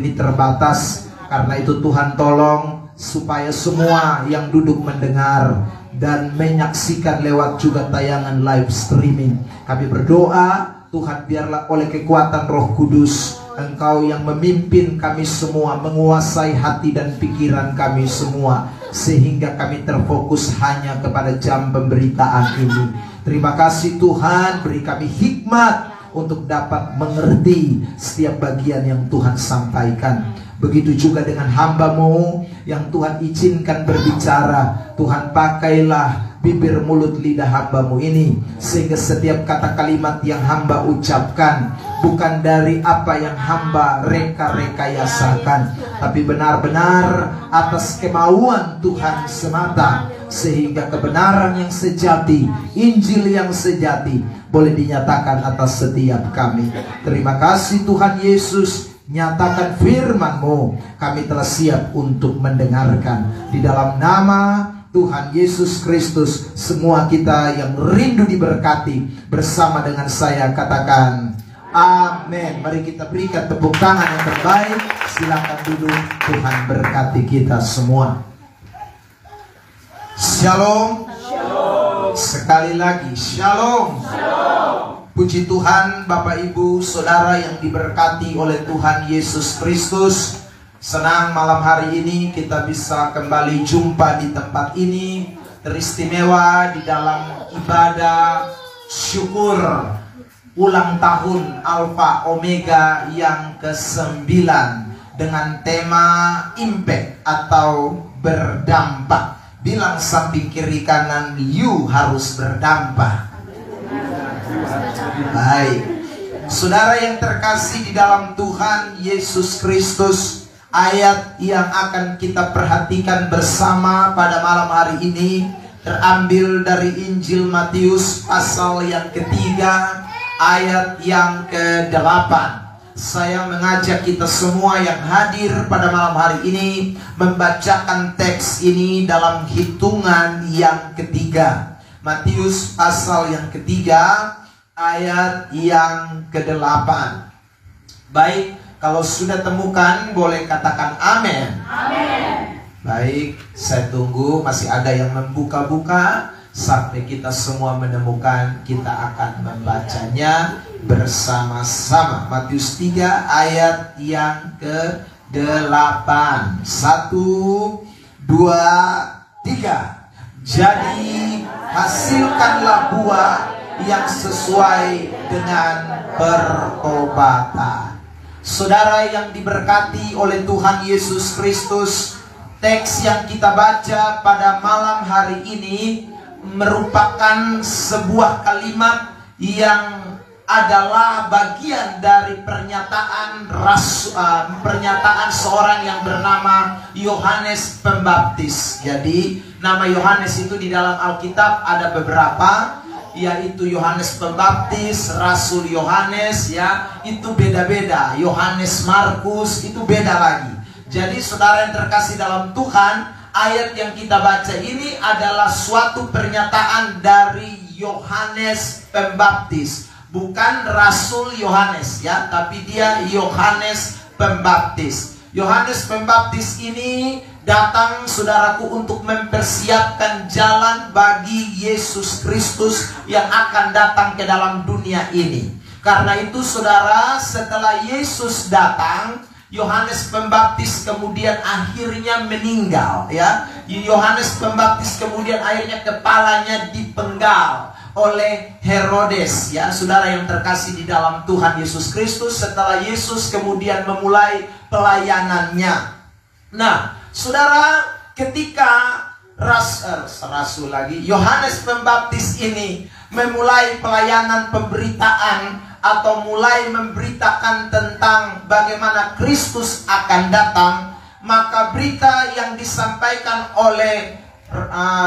ini terbatas. Karena itu Tuhan tolong supaya semua yang duduk mendengar dan menyaksikan lewat juga tayangan live streaming, kami berdoa Tuhan, biarlah oleh kekuatan Roh Kudus Engkau yang memimpin kami semua, menguasai hati dan pikiran kami semua, sehingga kami terfokus hanya kepada jam pemberitaan ini. Terima kasih Tuhan, beri kami hikmat untuk dapat mengerti setiap bagian yang Tuhan sampaikan. Begitu juga dengan hamba-Mu yang Tuhan izinkan berbicara. Tuhan, pakailah bibir mulut lidah hamba-Mu ini, sehingga setiap kata kalimat yang hamba ucapkan bukan dari apa yang hamba reka-rekayasakan, tapi benar-benar atas kemauan Tuhan semata, sehingga kebenaran yang sejati, Injil yang sejati boleh dinyatakan atas setiap kami. Terima kasih Tuhan Yesus, nyatakan firman-Mu, kami telah siap untuk mendengarkan. Di dalam nama Tuhan Yesus Kristus, semua kita yang rindu diberkati bersama dengan saya katakan amin. Mari kita berikan tepuk tangan yang terbaik. Silakan duduk. Tuhan berkati kita semua. Shalom. Shalom. Sekali lagi shalom. Shalom. Puji Tuhan, Bapak Ibu Saudara yang diberkati oleh Tuhan Yesus Kristus. Senang malam hari ini kita bisa kembali jumpa di tempat ini, teristimewa di dalam ibadah syukur ulang tahun Alfa Omega yang ke-9 dengan tema impact atau berdampak. Bilang samping kiri kanan, you harus berdampak. Baik, saudara yang terkasih di dalam Tuhan Yesus Kristus, ayat yang akan kita perhatikan bersama pada malam hari ini terambil dari Injil Matius pasal yang ketiga, ayat yang ke-8. Saya mengajak kita semua yang hadir pada malam hari ini membacakan teks ini dalam hitungan yang ketiga. Matius pasal yang ketiga, ayat yang ke-8. Baik, kalau sudah temukan boleh katakan amin. Amin. Baik, saya tunggu, masih ada yang membuka-buka. Sampai kita semua menemukan, kita akan membacanya bersama-sama. Matius 3 ayat yang ke-8. 1, 2, 3. Jadi hasilkanlah buah yang sesuai dengan pertobatan. Saudara yang diberkati oleh Tuhan Yesus Kristus, teks yang kita baca pada malam hari ini merupakan sebuah kalimat yang adalah bagian dari pernyataan seorang yang bernama Yohanes Pembaptis. Jadi nama Yohanes itu di dalam Alkitab ada beberapa, yaitu Yohanes Pembaptis, Rasul Yohanes, ya, itu beda-beda. Yohanes Markus itu beda lagi. Jadi saudara yang terkasih dalam Tuhan, ayat yang kita baca ini adalah suatu pernyataan dari Yohanes Pembaptis, bukan Rasul Yohanes, ya, tapi dia Yohanes Pembaptis. Yohanes Pembaptis ini datang, saudaraku, untuk mempersiapkan jalan bagi Yesus Kristus yang akan datang ke dalam dunia ini. Karena itu, saudara, setelah Yesus datang, Yohanes Pembaptis kemudian akhirnya meninggal, ya. Yohanes Pembaptis kemudian akhirnya kepalanya dipenggal oleh Herodes, ya. Saudara yang terkasih di dalam Tuhan Yesus Kristus, setelah Yesus kemudian memulai pelayanannya. Nah, saudara, ketika Rasul lagi Yohanes Pembaptis ini memulai pelayanan pemberitaan atau mulai memberitakan tentang bagaimana Kristus akan datang, maka berita yang disampaikan oleh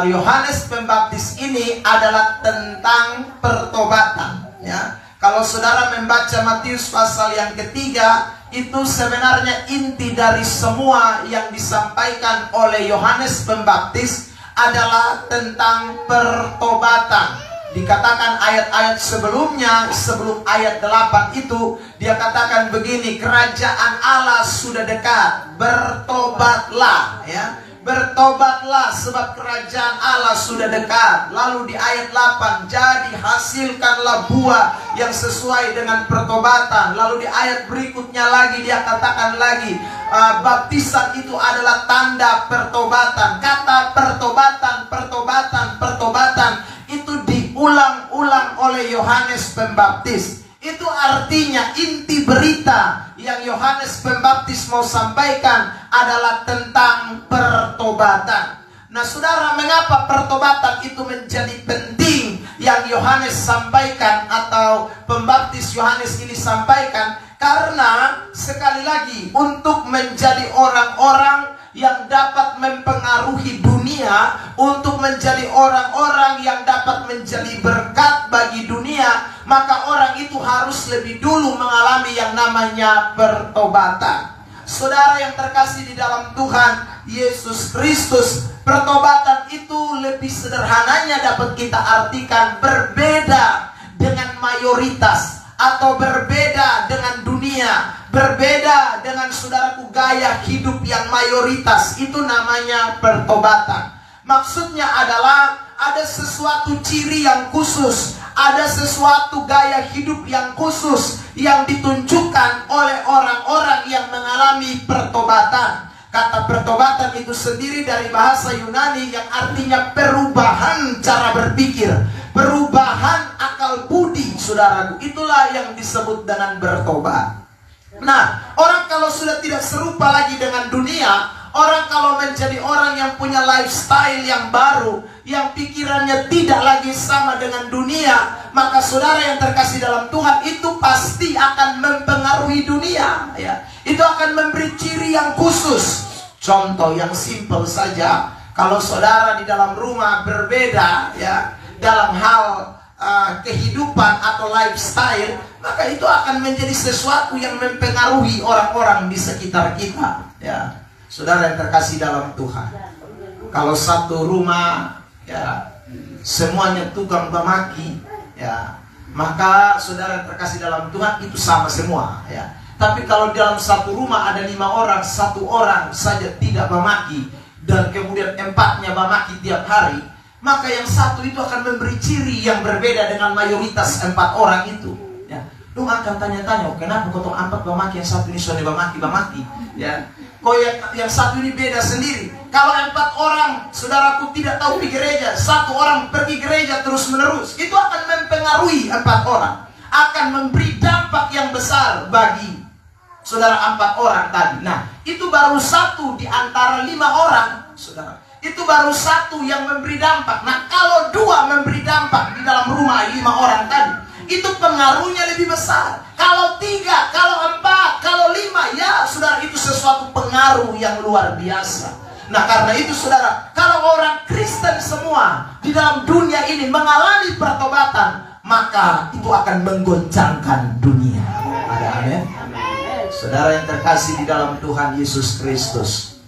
Yohanes Pembaptis ini adalah tentang pertobatan, ya. Kalau saudara membaca Matius pasal yang ketiga, itu sebenarnya inti dari semua yang disampaikan oleh Yohanes Pembaptis adalah tentang pertobatan. Dikatakan ayat-ayat sebelumnya, sebelum ayat 8 itu, dia katakan begini, kerajaan Allah sudah dekat, bertobatlah, ya. Bertobatlah sebab kerajaan Allah sudah dekat. Lalu di ayat 8, jadi hasilkanlah buah yang sesuai dengan pertobatan. Lalu di ayat berikutnya lagi dia katakan lagi, baptisan itu adalah tanda pertobatan. Kata pertobatan, pertobatan, pertobatan itu diulang-ulang oleh Yohanes Pembaptis. Itu artinya inti berita yang Yohanes Pembaptis mau sampaikan adalah tentang pertobatan. Nah saudara, mengapa pertobatan itu menjadi penting yang Yohanes sampaikan atau Pembaptis Yohanes ini sampaikan? Karena sekali lagi untuk menjadi orang-orang yang dapat mempengaruhi dunia, untuk menjadi orang-orang yang dapat menjadi berkat bagi dunia, maka orang itu harus lebih dulu mengalami yang namanya pertobatan. Saudara yang terkasih di dalam Tuhan Yesus Kristus, pertobatan itu lebih sederhananya dapat kita artikan berbeda dengan mayoritas, atau berbeda dengan dunia, berbeda dengan saudaraku gaya hidup yang mayoritas. Itu namanya pertobatan. Maksudnya adalah ada sesuatu ciri yang khusus, ada sesuatu gaya hidup yang khusus yang ditunjukkan oleh orang-orang yang mengalami pertobatan. Kata pertobatan itu sendiri dari bahasa Yunani yang artinya perubahan cara berpikir, perubahan akal budi, saudaraku. Itulah yang disebut dengan bertobat. Nah, orang kalau sudah tidak serupa lagi dengan dunia, orang kalau menjadi orang yang punya lifestyle yang baru, yang pikirannya tidak lagi sama dengan dunia, maka saudara yang terkasih dalam Tuhan, itu pasti akan mempengaruhi dunia, ya. Itu akan memberi ciri yang khusus. Contoh yang simpel saja, kalau saudara di dalam rumah berbeda, ya, dalam hal kehidupan atau lifestyle, maka itu akan menjadi sesuatu yang mempengaruhi orang-orang di sekitar kita, ya. Saudara yang terkasih dalam Tuhan, kalau satu rumah, ya, semuanya tukang memaki, ya, maka saudara yang terkasih dalam Tuhan itu sama semua, ya. Tapi kalau dalam satu rumah ada 5 orang, 1 orang saja tidak memaki, dan kemudian 4-nya memaki tiap hari, maka yang satu itu akan memberi ciri yang berbeda dengan mayoritas 4 orang itu, ya. Lu akan tanya-tanya, kenapa kau 4 memaki, yang satu ini sudah memaki, ya. Kok yang satu ini beda sendiri. Kalau 4 orang, saudaraku, tidak tahu pergi gereja, 1 orang pergi gereja terus menerus, itu akan mempengaruhi 4 orang, akan memberi dampak yang besar bagi saudara 4 orang tadi. Nah, itu baru 1 di antara 5 orang, saudara. Itu baru 1 yang memberi dampak. Nah, kalau 2 memberi dampak di dalam rumah 5 orang tadi, itu pengaruhnya lebih besar. Kalau 3, kalau 4, kalau 5, ya saudara, itu sesuatu pengaruh yang luar biasa. Nah, karena itu saudara, kalau orang Kristen semua di dalam dunia ini mengalami pertobatan, maka itu akan menggoncangkan dunia. Ada amin? Saudara yang terkasih di dalam Tuhan Yesus Kristus,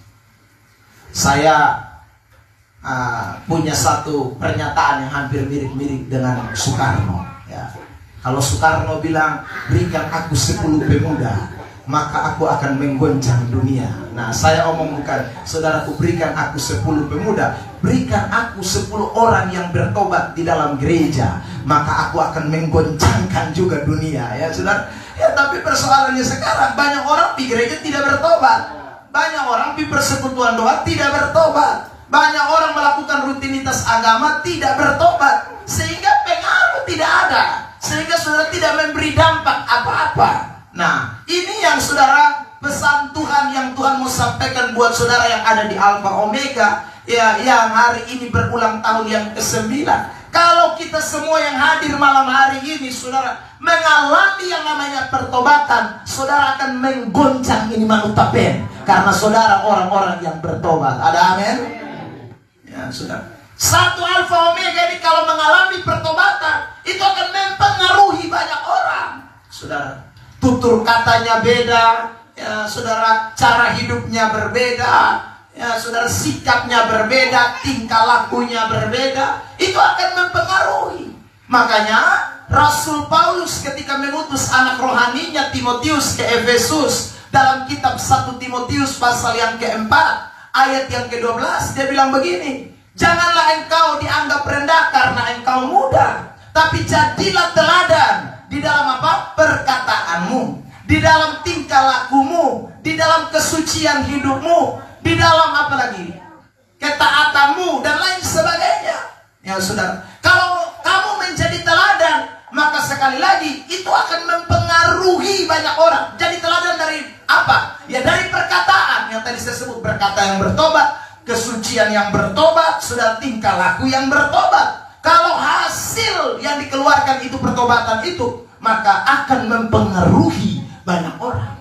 saya punya satu pernyataan yang hampir mirip-mirip dengan Soekarno, ya. Kalau Soekarno bilang, berikan aku 10 pemuda, maka aku akan menggoncang dunia. Nah, saya omongkan, saudaraku, berikan aku 10 pemuda, berikan aku 10 orang yang bertobat di dalam gereja, maka aku akan menggoncangkan juga dunia, ya saudara. Ya, tapi persoalannya sekarang, banyak orang di gereja tidak bertobat, banyak orang di persekutuan doa tidak bertobat, banyak orang melakukan rutinitas agama tidak bertobat, sehingga pengaruh tidak ada, sehingga saudara tidak memberi dampak apa-apa. Nah, ini yang saudara, pesan Tuhan yang Tuhan mau sampaikan buat saudara yang ada di Alpha Omega, ya, yang hari ini berulang tahun yang ke-9. Kalau kita semua yang hadir malam hari ini, saudara, mengalami yang namanya pertobatan, saudara akan menggoncang ini manutapen, karena saudara orang-orang yang bertobat. Ada amin? Ya, saudara. Satu Alpha Omega ini kalau mengalami pertobatan, itu akan mempengaruhi banyak orang, saudara. Tutur katanya beda, ya saudara, cara hidupnya berbeda, ya saudara, sikapnya berbeda, tingkah lakunya berbeda, itu akan mempengaruhi. Makanya Rasul Paulus ketika mengutus anak rohaninya Timotius ke Efesus, dalam kitab 1 Timotius pasal yang keempat ayat yang ke-12, dia bilang begini, janganlah engkau dianggap rendah karena engkau muda, tapi jadilah teladan di dalam apa? Perkataanmu, di dalam tingkah lakumu, di dalam kesucian hidupmu, di dalam apa lagi? Ketaatanmu dan lain sebagainya. Ya saudara, kalau kamu menjadi teladan, maka sekali lagi itu akan mempengaruhi banyak orang. Jadi teladan dari apa? Ya dari perkataan yang tadi saya sebut, berkata yang bertobat, kesucian yang bertobat, sudah tingkah laku yang bertobat. Kalau hasil yang dikeluarkan itu pertobatan itu, maka akan mempengaruhi banyak orang.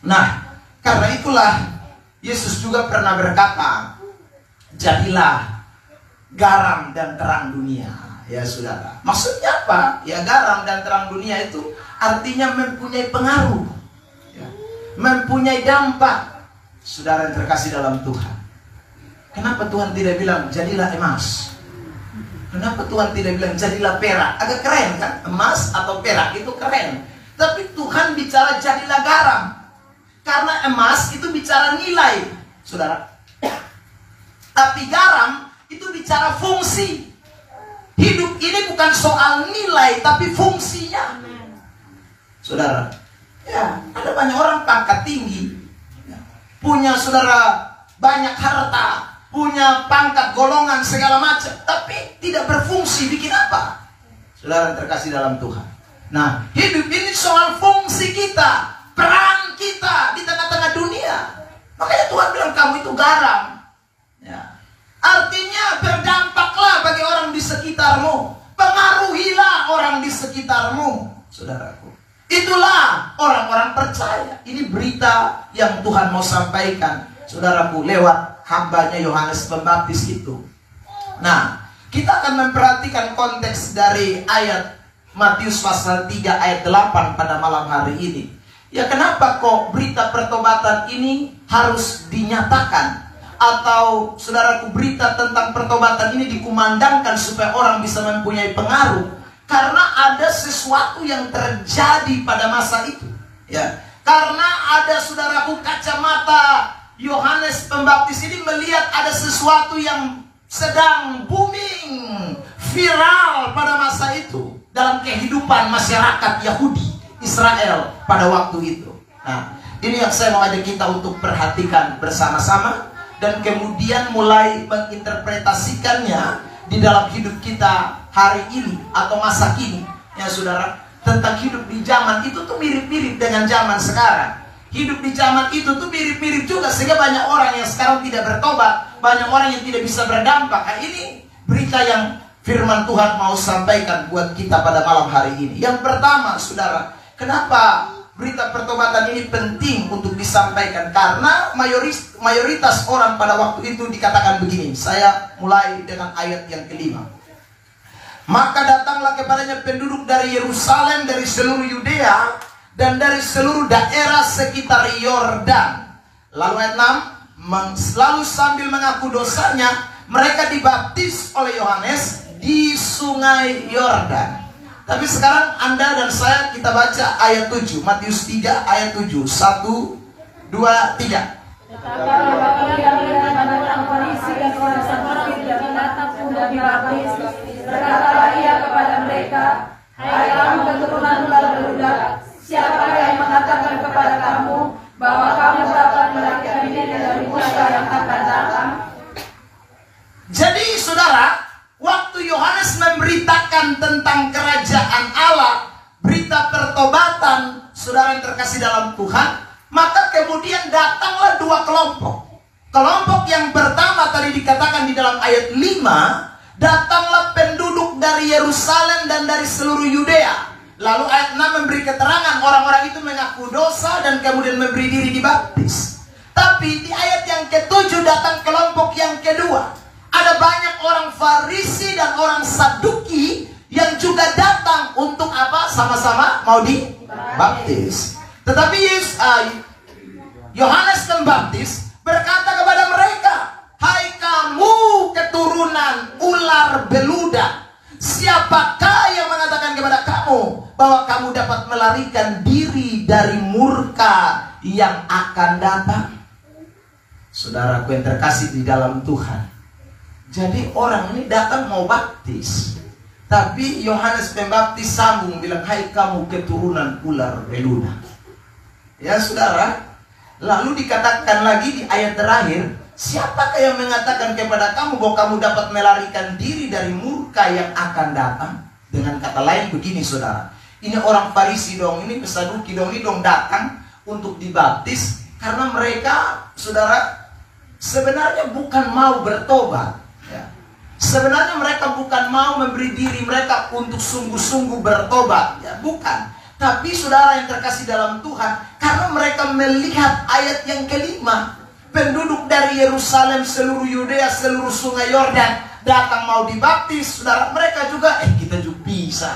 Nah, karena itulah Yesus juga pernah berkata, jadilah garam dan terang dunia. Ya saudara, maksudnya apa? Ya garam dan terang dunia itu artinya mempunyai pengaruh, ya, mempunyai dampak. Saudara yang terkasih dalam Tuhan, kenapa Tuhan tidak bilang jadilah emas? Kenapa Tuhan tidak bilang jadilah perak? Agak keren kan? Emas atau perak itu keren. Tapi Tuhan bicara jadilah garam, karena emas itu bicara nilai, saudara. Tapi garam itu bicara fungsi. Hidup ini bukan soal nilai, tapi fungsinya. Saudara, ya ada banyak orang pangkat tinggi, ya, punya saudara banyak harta, punya pangkat golongan segala macam, tapi tidak berfungsi. Bikin apa? Saudara terkasih dalam Tuhan. Nah, hidup ini soal fungsi kita, peran kita di tengah-tengah dunia. Makanya Tuhan bilang kamu itu garam, ya. Artinya berdampaklah bagi orang di sekitarmu, pengaruhilah orang di sekitarmu, saudaraku. Itulah orang-orang percaya. Ini berita yang Tuhan mau sampaikan, saudaraku, lewat hambanya Yohanes Pembaptis itu. Nah, kita akan memperhatikan konteks dari ayat Matius pasal 3 ayat 8 pada malam hari ini. Ya, kenapa kok berita pertobatan ini harus dinyatakan? Atau saudaraku, berita tentang pertobatan ini dikumandangkan supaya orang bisa mempunyai pengaruh, karena ada sesuatu yang terjadi pada masa itu, ya. Karena ada, saudaraku, kacamata Yohanes Pembaptis ini melihat ada sesuatu yang sedang booming, viral pada masa itu dalam kehidupan masyarakat Yahudi Israel pada waktu itu. Nah, ini yang saya mau ajak kita untuk perhatikan bersama-sama, dan kemudian mulai menginterpretasikannya di dalam hidup kita hari ini atau masa kini, ya saudara. Tentang hidup di zaman itu tuh mirip-mirip dengan zaman sekarang. Hidup di zaman itu tuh mirip-mirip juga, sehingga banyak orang yang sekarang tidak bertobat, banyak orang yang tidak bisa berdampak. Nah, ini berita yang firman Tuhan mau sampaikan buat kita pada malam hari ini. Yang pertama, saudara, kenapa berita pertobatan ini penting untuk disampaikan? Karena mayoritas orang pada waktu itu dikatakan begini. Saya mulai dengan ayat yang kelima. Maka datanglah kepadanya penduduk dari Yerusalem, dari seluruh Yudea, dan dari seluruh daerah sekitar Yordan. Lalu ayat 6, lalu sambil mengaku dosanya, mereka dibaptis oleh Yohanes di sungai Yordan. Tapi sekarang Anda dan saya kita baca ayat 7, Matius 3 ayat 7. 1, 2, 3. Berkatalah ia kepada mereka, hai kamu keturunan ular beludak, siapakah yang mengatakan kepada kamu bahwa kamu dapat melarikan diri dari murka yang akan datang? Jadi saudara, waktu Yohanes memberitakan tentang kerajaan Allah, berita pertobatan, saudara yang terkasih dalam Tuhan, maka kemudian datanglah dua kelompok. Kelompok yang pertama tadi dikatakan di dalam ayat 5, datanglah penduduk dari Yerusalem dan dari seluruh Yudea. Lalu ayat 6 memberi keterangan orang-orang itu mengaku dosa dan kemudian memberi diri dibaptis. Tapi di ayat yang ke-7 datang kelompok yang kedua. Ada banyak orang Farisi dan orang Saduki yang juga datang untuk apa? Sama-sama mau dibaptis. Tetapi Yohanes Pembaptis berkata kepada mereka, hai kamu keturunan ular beludak, siapakah kamu bahwa kamu dapat melarikan diri dari murka yang akan datang. Saudaraku yang terkasih di dalam Tuhan, jadi orang ini datang mau baptis, tapi Yohanes Pembaptis sambung bilang, hai kamu keturunan ular beludak. Ya saudara, lalu dikatakan lagi di ayat terakhir, siapakah yang mengatakan kepada kamu bahwa kamu dapat melarikan diri dari murka yang akan datang? Dengan kata lain begini saudara, ini orang Farisi dong, ini Saduki dong, ini dong datang untuk dibaptis karena mereka, saudara, sebenarnya bukan mau bertobat, ya. Sebenarnya mereka bukan mau memberi diri mereka untuk sungguh-sungguh bertobat, ya, bukan. Tapi saudara yang terkasih dalam Tuhan, karena mereka melihat ayat yang kelima, penduduk dari Yerusalem, seluruh Yudea, seluruh sungai Yordan datang mau dibaptis, saudara, mereka juga, kita juga bisa,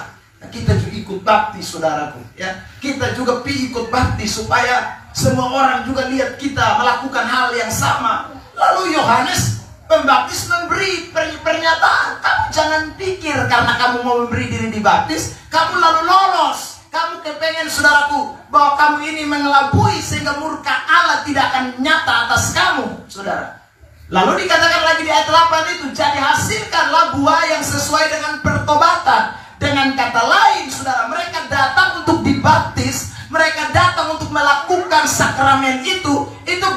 kita juga ikut baptis, saudaraku, ya. Kita juga ikut baptis supaya semua orang juga lihat kita melakukan hal yang sama. Lalu Yohanes Pembaptis memberi pernyataan, kamu jangan pikir karena kamu mau memberi diri dibaptis, kamu lalu lolos. Kamu kepengen, saudaraku, bahwa kamu ini mengelabui sehingga murka Allah tidak akan nyata atas kamu, saudara. Lalu dikatakan lagi di ayat 8 itu, jadi hasilkanlah buah yang sesuai dengan pertobatan. Dengan kata lain, saudara, mereka datang untuk dibaptis, mereka datang untuk melakukan sakramen itu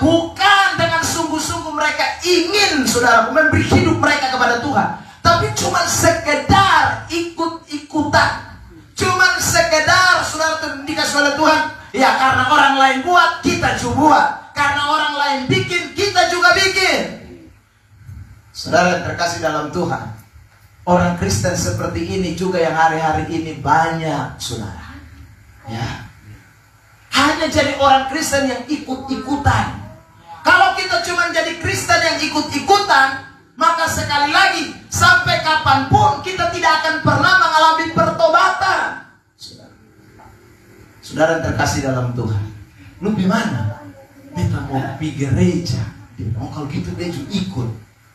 bukan dengan sungguh-sungguh mereka ingin, saudara, memberi hidup mereka kepada Tuhan, tapi cuma sekedar ikut-ikutan, cuma sekedar, saudara, dikasih oleh Tuhan, ya karena orang lain buat, kita juga buat, karena orang lain bikin, kita juga bikin. Saudara yang terkasih dalam Tuhan, orang Kristen seperti ini juga yang hari-hari ini banyak, saudara, ya. Hanya jadi orang Kristen yang ikut-ikutan. Kalau kita cuma jadi Kristen yang ikut-ikutan, maka sekali lagi, sampai kapanpun kita tidak akan pernah mengalami pertobatan. Saudara yang terkasih dalam Tuhan, lu gimana? Kita mau pergi gereja, kalau gitu dia juga ikut,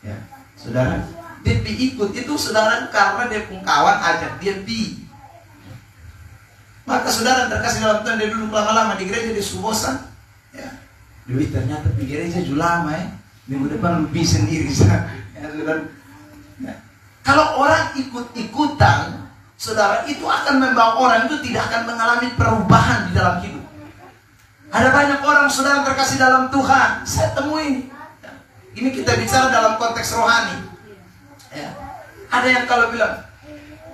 ya. Saudara, dia ikut itu, saudara, karena dia pun kawan ajak dia pergi. Maka saudara terkasih dalam Tuhan, dia duduk lama-lama di gereja, dia bosan, ya. Dia ternyata di gereja juga lama, ya. Minggu depan lebih sendiri, ya, saudara. Ya. Kalau orang ikut-ikutan, saudara, itu akan membawa orang itu tidak akan mengalami perubahan di dalam hidup. Ada banyak orang, saudara terkasih dalam Tuhan, saya temui. Ya. Ini kita bicara dalam konteks rohani, ya. Ada yang kalau bilang,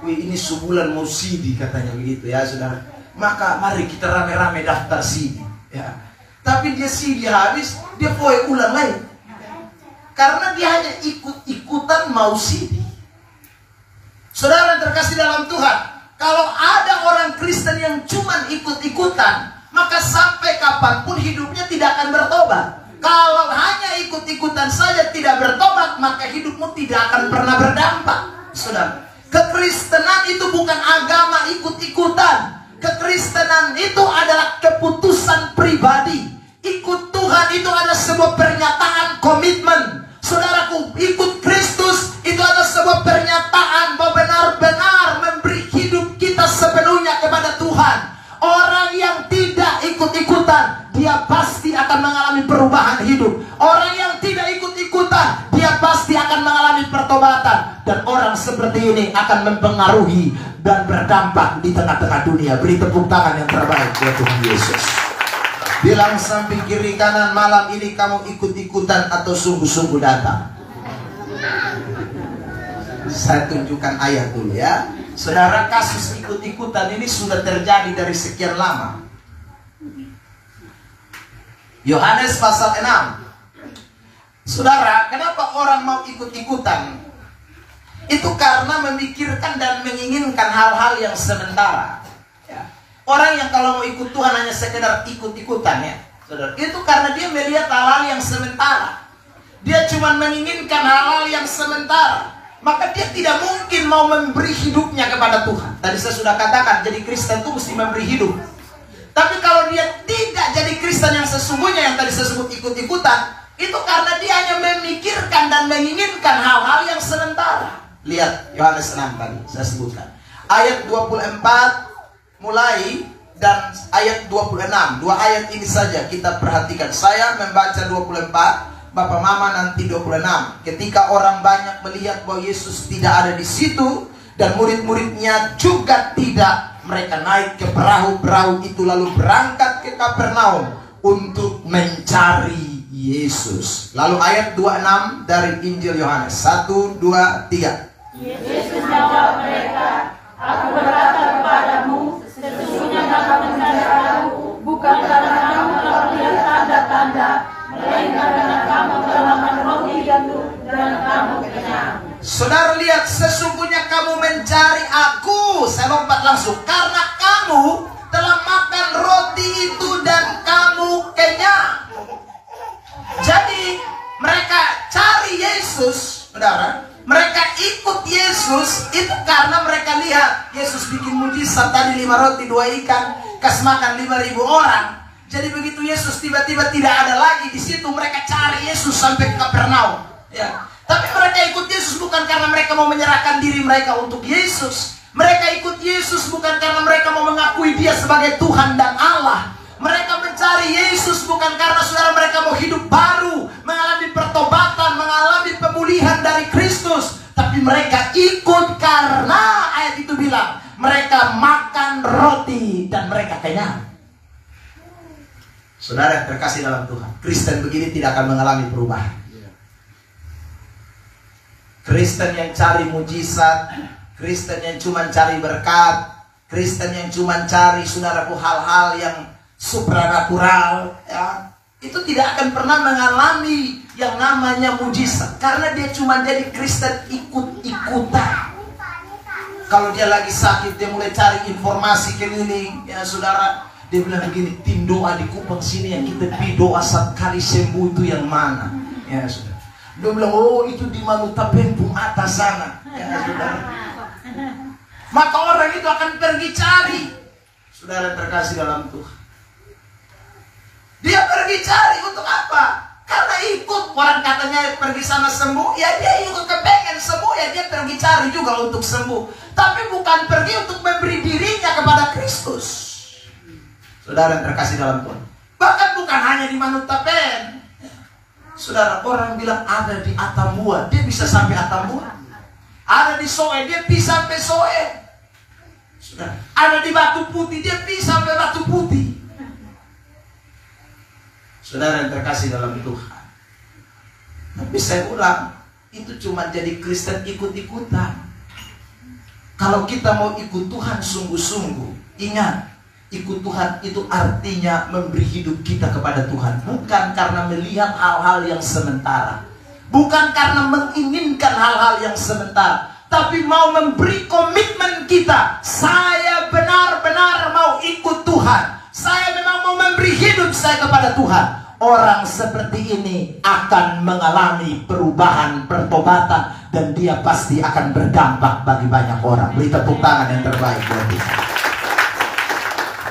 wih, ini sebulan mau CD katanya begitu, ya saudara. Maka mari kita rame-rame daftar CD, ya. Tapi dia CD habis, dia poin ulang lagi, karena dia hanya ikut-ikutan mau CD. Saudara yang terkasih dalam Tuhan, kalau ada orang Kristen yang cuma ikut-ikutan, maka sampai kapanpun hidupnya tidak akan bertobat. Kalau hanya ikut-ikutan saja tidak bertobat, maka hidupmu tidak akan pernah berdampak, saudara. Kekristenan itu bukan agama ikut-ikutan. Kekristenan itu adalah keputusan pribadi. Ikut Tuhan itu adalah sebuah pernyataan komitmen. Saudaraku, ikut Kristus itu adalah sebuah pernyataan bahwa benar-benar memberi hidup kita sepenuhnya kepada Tuhan. Orang yang tidak ikut-ikutan, dia pasti akan mengalami perubahan hidup. Orang yang tidak ikut-ikutan, dia pasti akan mengalami pertobatan. Dan orang seperti ini akan mempengaruhi dan berdampak di tengah-tengah dunia. Beri tepuk tangan yang terbaik buat Tuhan Yesus. Bilang samping kiri kanan, malam ini kamu ikut-ikutan atau sungguh-sungguh datang. Saya tunjukkan ayat dulu, ya. Saudara, kasus ikut-ikutan ini sudah terjadi dari sekian lama. Yohanes pasal 6. Saudara, kenapa orang mau ikut-ikutan? Itu karena memikirkan dan menginginkan hal-hal yang sementara, ya. Orang yang kalau mau ikut Tuhan hanya sekedar ikut-ikutan, ya, saudara, itu karena dia melihat hal-hal yang sementara. Dia cuma menginginkan hal-hal yang sementara, maka dia tidak mungkin mau memberi hidupnya kepada Tuhan. Tadi saya sudah katakan, jadi Kristen itu mesti memberi hidup. Tapi kalau dia tidak jadi Kristen yang sesungguhnya, yang tadi saya sebut ikut-ikutan, itu karena dia hanya memikirkan dan menginginkan hal-hal yang sementara. Lihat Yohanes 6 tadi saya sebutkan. Ayat 24 mulai dan ayat 26. Dua ayat ini saja kita perhatikan. Saya membaca 24, Bapak Mama nanti 26. Ketika orang banyak melihat bahwa Yesus tidak ada di situ dan murid-muridnya juga tidak, mereka naik ke perahu-perahu itu lalu berangkat ke Kapernaum untuk mencari Yesus. Lalu ayat 26 dari Injil Yohanes. 1, 2, 3. Yesus menjawab mereka, "Aku berkata kepadamu, sesungguhnya kamu mencari aku, bukan karena kamu telah melihat tanda-tanda, melainkan karena kamu telah makan roti dan kamu kenyang." Saudara lihat, sesungguhnya kamu mencari aku. Saya lompat langsung. Karena kamu telah makan roti itu dan kamu kenyang. Jadi mereka cari Yesus, saudara. Mereka ikut Yesus itu karena mereka lihat Yesus bikin mujizat. Tadi 5 roti 2 ikan, kasih makan 5.000 orang. Jadi begitu Yesus tiba-tiba tidak ada lagi di situ, mereka cari Yesus sampai ke Kapernaum. Ya. Tapi mereka ikut Yesus bukan karena mereka mau menyerahkan diri mereka untuk Yesus. Mereka ikut Yesus bukan karena mereka mau mengakui Dia sebagai Tuhan dan Allah. Mereka mencari Yesus bukan karena saudara mereka mau hidup baru, mengalami pertobatan, mengalami pemulihan dari Kristus. Tapi mereka ikut karena ayat itu bilang, mereka makan roti dan mereka kenyang. Saudara yang terkasih dalam Tuhan, Kristen begini tidak akan mengalami perubahan. Kristen yang cari mujizat, Kristen yang cuma cari berkat, Kristen yang cuma cari saudaraku hal-hal yang supranatural, ya, itu tidak akan pernah mengalami yang namanya mujizat, karena dia cuma jadi Kristen ikut-ikutan. Kalau dia lagi sakit, dia mulai cari informasi keliling, ya saudara. Dia bilang begini, tim doa di Kupang sini yang kita pi doa 1 kali sembuh itu yang mana, ya saudara. Dia bilang, oh itu di Manutapempung atas sana, ya saudara. Maka orang itu akan pergi cari, saudara terkasih dalam Tuhan. Dia pergi cari untuk apa? Karena ikut. Orang katanya pergi sana sembuh, ya dia ikut kepengen sembuh, ya dia pergi cari juga untuk sembuh. Tapi bukan pergi untuk memberi dirinya kepada Kristus. Saudara yang terkasih dalam Tuhan. Bahkan bukan hanya di Manutapen. Saudara, orang bilang ada di Atambua, dia bisa sampai Atambua. Ada di Soe, dia bisa sampai Soe. Saudara, ada di Batu Putih, dia bisa sampai Batu Putih. Saudara yang terkasih dalam Tuhan. Tapi saya ulang, itu cuma jadi Kristen ikut-ikutan. Kalau kita mau ikut Tuhan sungguh-sungguh, ingat, ikut Tuhan itu artinya memberi hidup kita kepada Tuhan. Bukan karena melihat hal-hal yang sementara, bukan karena menginginkan hal-hal yang sementara, tapi mau memberi komitmen kita. Saya benar-benar mau ikut Tuhan. Saya memang mau memberi hidup saya kepada Tuhan. Orang seperti ini akan mengalami perubahan, pertobatan, dan dia pasti akan berdampak bagi banyak orang. Beri tepuk tangan yang terbaik buat dia.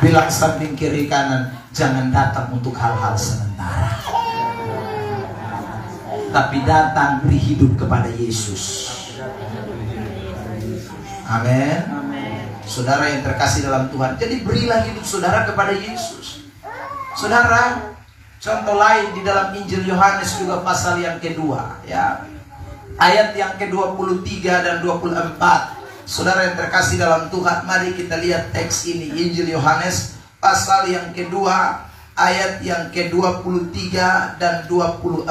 Bilang samping kiri kanan, jangan datang untuk hal-hal sementara, tapi datang beri hidup kepada Yesus. Amin. Saudara yang terkasih dalam Tuhan, jadi berilah hidup saudara kepada Yesus. Saudara, contoh lain di dalam Injil Yohanes juga pasal yang kedua, ya, ayat yang ke-23 dan 24. Saudara yang terkasih dalam Tuhan, mari kita lihat teks ini. Injil Yohanes pasal yang kedua, ayat yang ke-23 dan 24.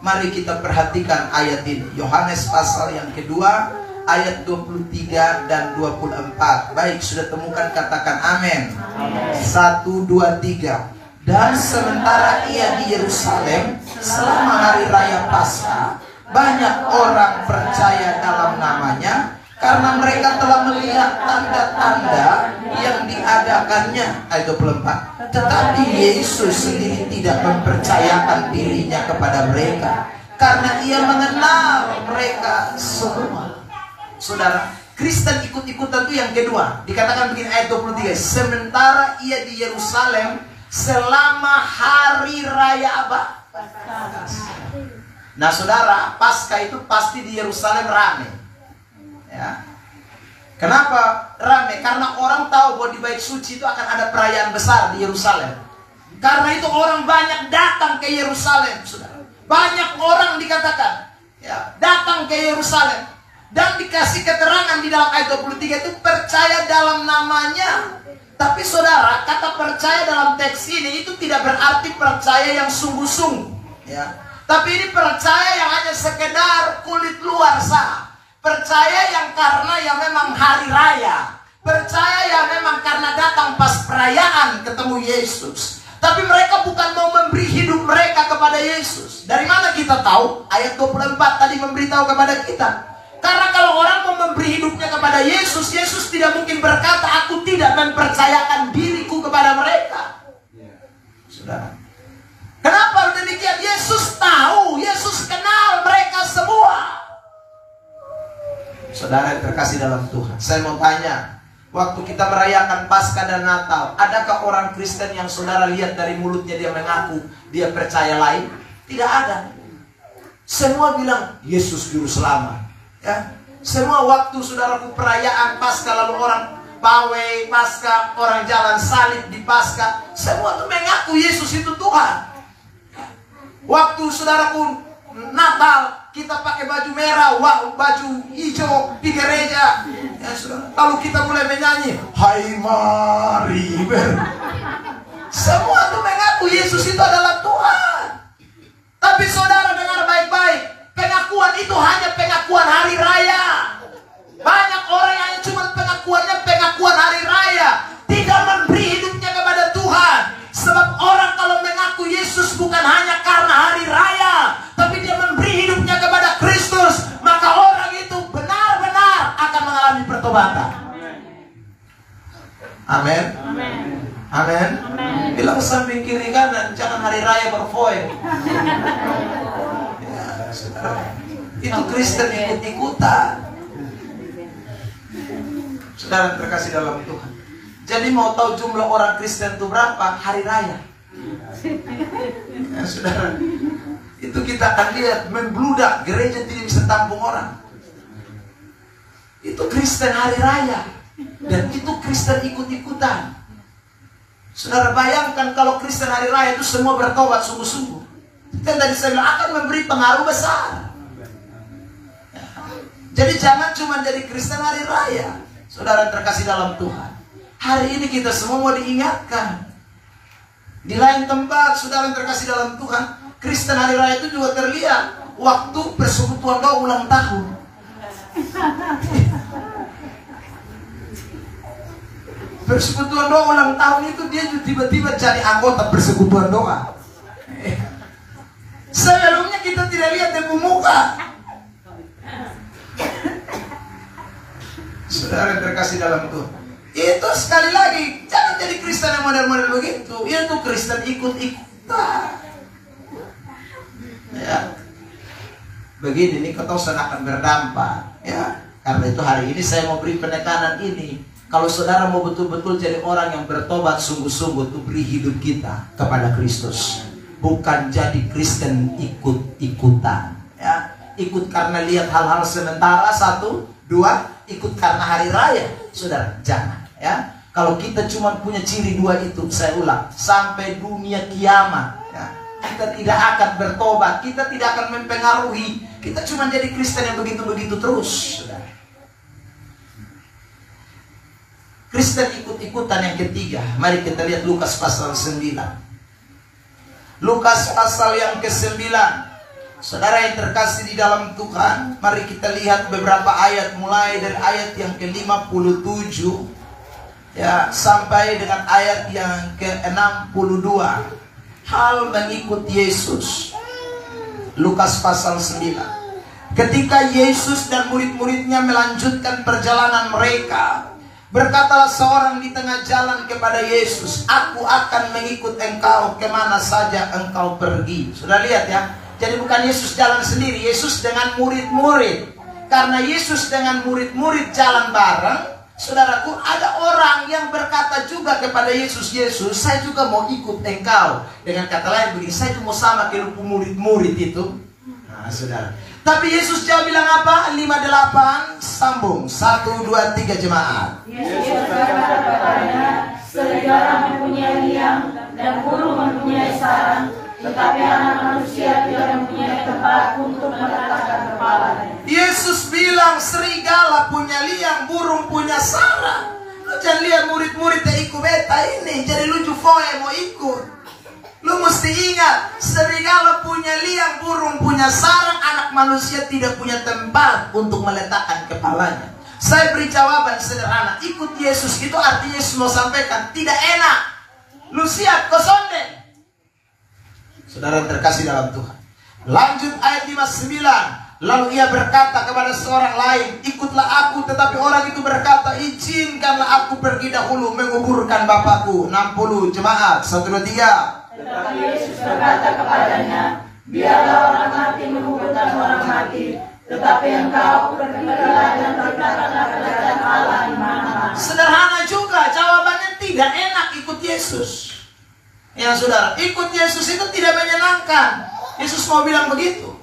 Mari kita perhatikan ayat ini. Yohanes pasal yang kedua, ayat 23 dan 24. Baik, sudah temukan, katakan amin. 1, 2, 3. Dan sementara ia di Yerusalem selama hari raya Paskah, banyak orang percaya dalam namanya, karena mereka telah melihat tanda-tanda yang diadakannya. Ayat 24. Tetapi Yesus sendiri tidak mempercayakan dirinya kepada mereka, karena ia mengenal mereka semua. Saudara, Kristen ikut-ikutan itu yang kedua. Dikatakan begini ayat 23. Sementara ia di Yerusalem selama hari raya apa? Paskah. Nah saudara, Paskah itu pasti di Yerusalem ramai, ya. Kenapa rame? Karena orang tahu bahwa di Bait Suci itu akan ada perayaan besar di Yerusalem. Karena itu orang banyak datang ke Yerusalem, saudara. Banyak orang dikatakan ya, datang ke Yerusalem. Dan dikasih keterangan di dalam ayat 23 itu percaya dalam namanya. Tapi saudara, kata percaya dalam teks ini itu tidak berarti percaya yang sungguh-sungguh, ya. Tapi ini percaya yang hanya sekedar kulit luar sah. Percaya yang karena ya memang hari raya. Percaya ya memang karena datang pas perayaan ketemu Yesus. Tapi mereka bukan mau memberi hidup mereka kepada Yesus. Dari mana kita tahu? Ayat 24 tadi memberitahu kepada kita. Karena kalau orang mau memberi hidupnya kepada Yesus, Yesus tidak mungkin berkata, aku tidak mempercayakan diriku kepada mereka. Saudara, kenapa demikian? Yesus tahu, Yesus kenal mereka semua. Saudara yang terkasih dalam Tuhan, saya mau tanya, waktu kita merayakan Paskah dan Natal, adakah orang Kristen yang saudara lihat dari mulutnya dia mengaku dia percaya lain? Tidak ada. Semua bilang Yesus Juru Selamat, ya. Semua waktu saudaraku perayaan Paskah, lalu orang pawai Paskah, orang jalan salib di Paskah, semua tuh mengaku Yesus itu Tuhan. Waktu saudaraku Natal, kita pakai baju merah, baju hijau di gereja, ya, saudara. Lalu kita mulai menyanyi, Hai mari semua tuh mengaku Yesus itu adalah Tuhan. Tapi saudara dengar baik-baik, pengakuan itu hanya pengakuan hari raya. Banyak orang yang cuma pengakuannya pengakuan hari raya, tidak memberi hidupnya kepada Tuhan. Sebab orang kalau mengaku Yesus bukan hanya karena hari raya, tapi dia memberi hidupnya kepada Kristus, maka orang itu benar-benar akan mengalami pertobatan. Amin. Amin. Bilang samping kiri kanan, jangan hari raya berfoya. Ya, saudara. Itu Kristen ikut-ikutan. Saudara terkasih dalam Tuhan. Jadi mau tahu jumlah orang Kristen itu berapa? Hari raya. Ya, saudara. Itu kita akan lihat membludak, gereja tidak bisa tampung orang. Itu Kristen hari raya. Dan itu Kristen ikut-ikutan. Saudara bayangkan kalau Kristen hari raya itu semua bertobat sungguh-sungguh. Kan tadi saya bilang akan memberi pengaruh besar. Ya. Jadi jangan cuma jadi Kristen hari raya. Saudara terkasih dalam Tuhan, hari ini kita semua mau diingatkan. Di lain tempat, saudara terkasih dalam Tuhan, Kristen hari raya itu juga terlihat waktu persekutuan doa ulang tahun. Persekutuan doa ulang tahun itu dia tiba-tiba jadi anggota persekutuan doa. Sebelumnya kita tidak lihat dia muka. Saudara yang terkasih dalam Tuhan, itu sekali lagi jangan jadi Kristen yang model-model begitu. Itu Kristen ikut-ikutan. Ya, begini nih kau tahu akan berdampak. Ya, karena itu hari ini saya mau beri penekanan ini. Kalau saudara mau betul-betul jadi orang yang bertobat sungguh-sungguh, untuk beri hidup kita kepada Kristus, bukan jadi Kristen ikut-ikutan. Ya, ikut karena lihat hal-hal sementara, satu, dua, ikut karena hari raya. Saudara, jangan. Ya, kalau kita cuma punya ciri dua itu, saya ulang, sampai dunia kiamat, ya, kita tidak akan bertobat, kita tidak akan mempengaruhi. Kita cuma jadi Kristen yang begitu-begitu terus, saudara. Kristen ikut-ikutan yang ketiga. Mari kita lihat Lukas pasal 9. Lukas pasal yang ke-9. Saudara yang terkasih di dalam Tuhan, mari kita lihat beberapa ayat, mulai dari ayat yang ke-57 ya sampai dengan ayat yang ke-62. Hal mengikut Yesus. Lukas pasal 9. Ketika Yesus dan murid-muridnya melanjutkan perjalanan mereka, berkatalah seorang di tengah jalan kepada Yesus, "Aku akan mengikut engkau kemana saja engkau pergi." Sudah lihat ya. Jadi bukan Yesus jalan sendiri, Yesus dengan murid-murid. Karena Yesus dengan murid-murid jalan bareng, saudaraku, ada orang yang berkata juga kepada Yesus, "Yesus, saya juga mau ikut engkau." Dengan kata lain begini, saya cuma sama kayak murid-murid itu. Nah, saudara, Tapi Yesus jawab bilang apa? 58 sambung 1, 2, 3 jemaat. Yesus berkata kepadanya, serigala mempunyai liang dan burung mempunyai sarang, tetapi anak manusia tidak mempunyai tempat untuk meletakkan kepalanya. Yesus bilang serigala punya liang, burung punya sarang. Lu jangan lihat murid-murid yang ikut beta ini jadi lucu foe mau ikut. Lu mesti ingat, serigala punya liang, burung punya sarang, anak manusia tidak punya tempat untuk meletakkan kepalanya. Saya beri jawaban sederhana, ikut Yesus itu artinya Yesus mau sampaikan, tidak enak. Lu siap, kosonde. Saudara terkasih dalam Tuhan. Lanjut ayat 59. Lalu ia berkata kepada seorang lain, ikutlah aku. Tetapi orang itu berkata, izinkanlah aku pergi dahulu menguburkan Bapakku. 60 jemaat, 1, 2, 3. Tetapi Yesus berkata kepadanya, biarlah orang mati menguburkan orang mati, tetapi engkau pergilah dan berkatalah kerajaan Allah di mana-mana. Sederhana juga, jawabannya tidak enak ikut Yesus. Ya saudara, ikut Yesus itu tidak menyenangkan. Yesus mau bilang begitu.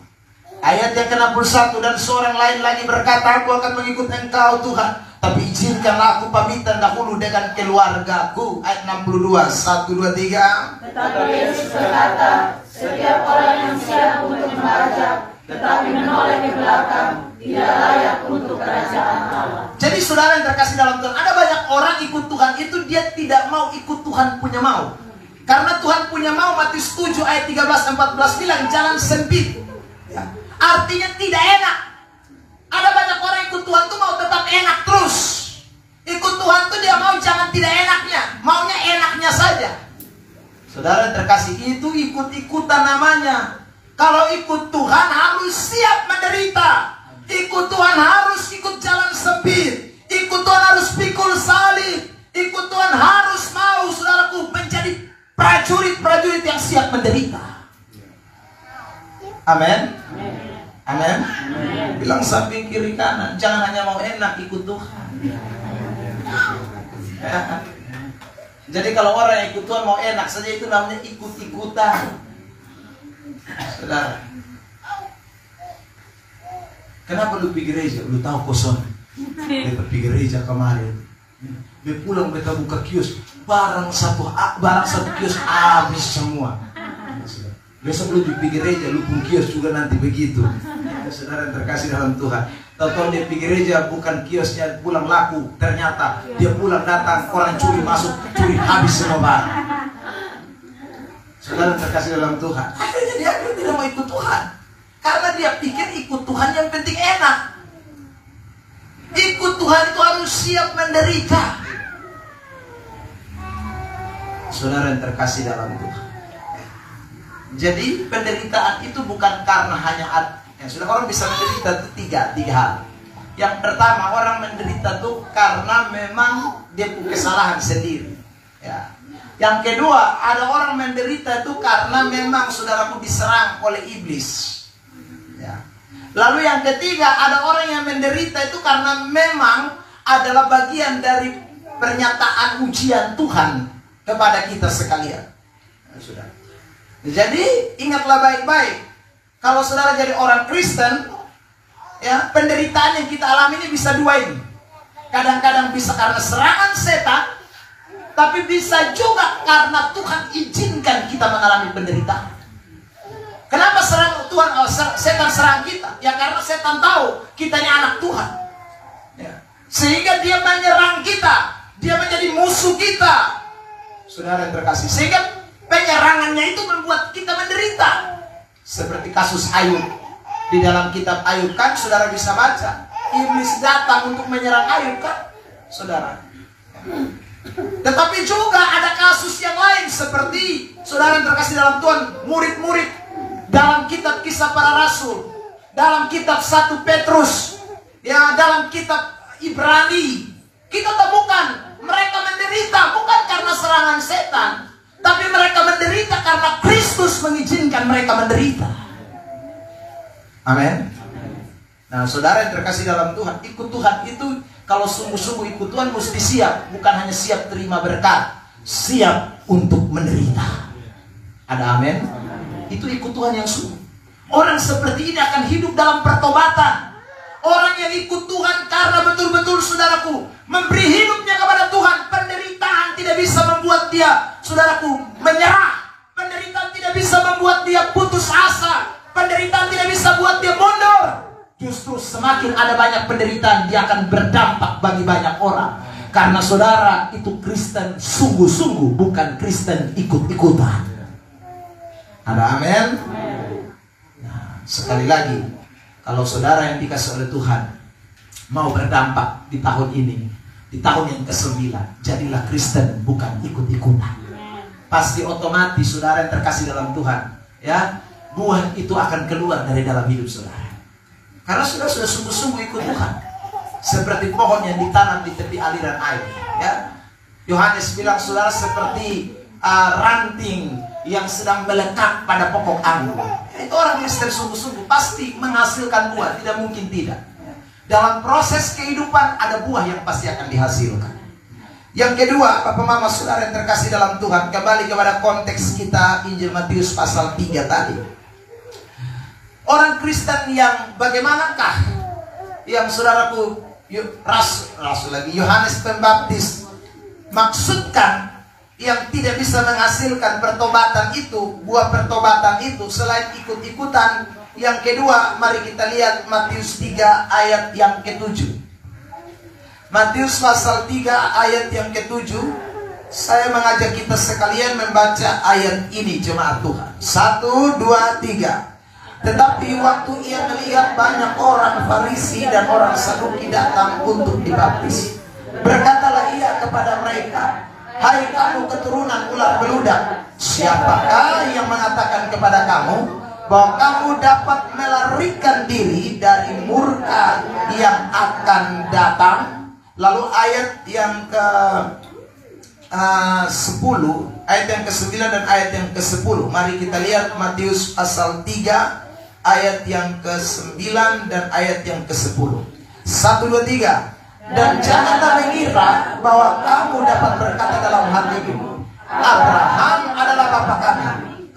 Ayat yang ke-61, dan seorang lain lagi berkata, aku akan mengikut engkau Tuhan, tapi izinkanlah aku pamitan dahulu dengan keluargaku. Ayat 62, 1, 2, 3. Tetapi Yesus berkata, setiap orang yang siap untuk mengajak, tetapi menoleh ke belakang, tidak layak untuk kerajaan Allah. Jadi saudara yang terkasih dalam Tuhan, ada banyak orang ikut Tuhan itu dia tidak mau ikut Tuhan punya mau. Karena Tuhan punya mau, Matius 7 ayat 13-14 bilang jalan sempit. Ya. Artinya tidak enak. Ada banyak orang ikut Tuhan tuh mau tetap enak terus. Ikut Tuhan tuh dia mau jangan tidak enaknya, maunya enaknya saja. Saudara terkasih, itu ikut-ikutan namanya. Kalau ikut Tuhan harus siap menderita. Ikut Tuhan harus ikut jalan sempit. Ikut Tuhan harus pikul salib. Ikut Tuhan harus mau, saudaraku, menjadi prajurit-prajurit yang siap menderita. Amin. Amin. Bilang samping kiri kanan, jangan hanya mau enak, ikut Tuhan. Ya. Jadi kalau orang yang ikut Tuhan mau enak saja itu namanya ikut-ikutan. Saudara, kenapa lu pergi gereja? Lu tahu kosong. Dia pergi gereja kemarin. Dia pulang mereka buka kios, barang satu kios habis semua. Besok lu pergi gereja, lu pun kios juga nanti begitu. Saudara yang terkasih dalam Tuhan, tahu dia pergi gereja bukan kiosnya pulang laku, ternyata dia pulang datang orang curi masuk, curi habis semua barang. Saudara yang terkasih dalam Tuhan, akhirnya dia tidak mau ikut Tuhan karena dia pikir ikut Tuhan yang penting enak. Ikut Tuhan itu harus siap menderita. Saudara yang terkasih dalam Tuhan, jadi penderitaan itu bukan karena hanya sudah orang bisa menderita itu tiga hal. Yang pertama, orang menderita itu karena memang dia punya kesalahan sendiri. Ya. Yang kedua, ada orang menderita itu karena memang saudaraku diserang oleh iblis. Ya. Lalu yang ketiga, ada orang yang menderita itu karena memang adalah bagian dari pernyataan ujian Tuhan kepada kita sekalian. Ya, sudah. Jadi ingatlah baik-baik, kalau saudara jadi orang Kristen, ya penderitaan yang kita alami ini bisa dua ini. Kadang-kadang bisa karena serangan setan, tapi bisa juga karena Tuhan izinkan kita mengalami penderitaan. Kenapa setan serang kita? Ya karena setan tahu kita ini anak Tuhan, ya. Sehingga dia menyerang kita, dia menjadi musuh kita. Saudara yang terkasih, sehingga penyerangannya itu membuat kita menderita. Seperti kasus Ayub. Di dalam kitab Ayub kan saudara bisa baca, iblis datang untuk menyerang Ayub kan, saudara. Tetapi juga ada kasus yang lain seperti saudara yang terkasih dalam Tuhan, murid-murid dalam kitab Kisah Para Rasul, dalam kitab 1 Petrus, ya dalam kitab Ibrani, kita temukan mereka menderita bukan karena serangan setan, tapi mereka menderita karena Kristus mengizinkan mereka menderita. Amin. Nah, saudara yang terkasih dalam Tuhan, ikut Tuhan itu kalau sungguh-sungguh ikut Tuhan mesti siap, bukan hanya siap terima berkat, siap untuk menderita. Ada amin? Itu ikut Tuhan yang sungguh. Orang seperti ini akan hidup dalam pertobatan. Orang yang ikut Tuhan karena betul-betul saudaraku memberi hidupnya kepada Tuhan. Penderitaan tidak bisa membuat dia, saudaraku, menyerah. Penderitaan tidak bisa membuat dia putus asa. Penderitaan tidak bisa buat dia mundur. Justru semakin ada banyak penderitaan, dia akan berdampak bagi banyak orang. Karena saudara itu Kristen sungguh-sungguh, bukan Kristen ikut-ikutan. Ada amin? Nah, sekali lagi, kalau saudara yang dikasih oleh Tuhan mau berdampak di tahun ini, di tahun yang ke-9, jadilah Kristen bukan ikut-ikutan. Pasti otomatis saudara yang terkasih dalam Tuhan, ya, buah itu akan keluar dari dalam hidup saudara. Karena saudara sudah sungguh-sungguh ikut Tuhan. Seperti pohon yang ditanam di tepi aliran air, ya. Yohanes bilang saudara seperti ranting yang sedang melekat pada pokok anggur. Itu orang Kristen sungguh-sungguh pasti menghasilkan buah, tidak mungkin tidak. Dalam proses kehidupan ada buah yang pasti akan dihasilkan. Yang kedua, Bapak Mama saudara yang terkasih dalam Tuhan, kembali kepada konteks kita Injil Matius pasal 3 tadi. Orang Kristen yang bagaimanakah yang saudaraku Rasul lagi Yohanes Pembaptis maksudkan yang tidak bisa menghasilkan pertobatan itu, buah pertobatan itu selain ikut-ikutan. Yang kedua, mari kita lihat Matius 3 ayat yang ke-7. Matius pasal 3 ayat yang ke-7. Saya mengajak kita sekalian membaca ayat ini, jemaat Tuhan. 1, 2, 3. Tetapi waktu ia melihat banyak orang Farisi dan orang Saduki datang untuk dibaptis, berkatalah ia kepada mereka, "Hai kamu keturunan ular beludak, siapakah yang mengatakan kepada kamu bahwa kamu dapat melarikan diri dari murka yang akan datang?" Lalu ayat yang ke-10, ayat yang ke-9 dan ayat yang ke-10. Mari kita lihat Matius pasal 3 ayat yang ke-9 dan ayat yang ke-10. 1, 2, 3. Dan janganlah mengira bahwa kamu dapat berkata dalam hatimu, "Abraham adalah bapa kami."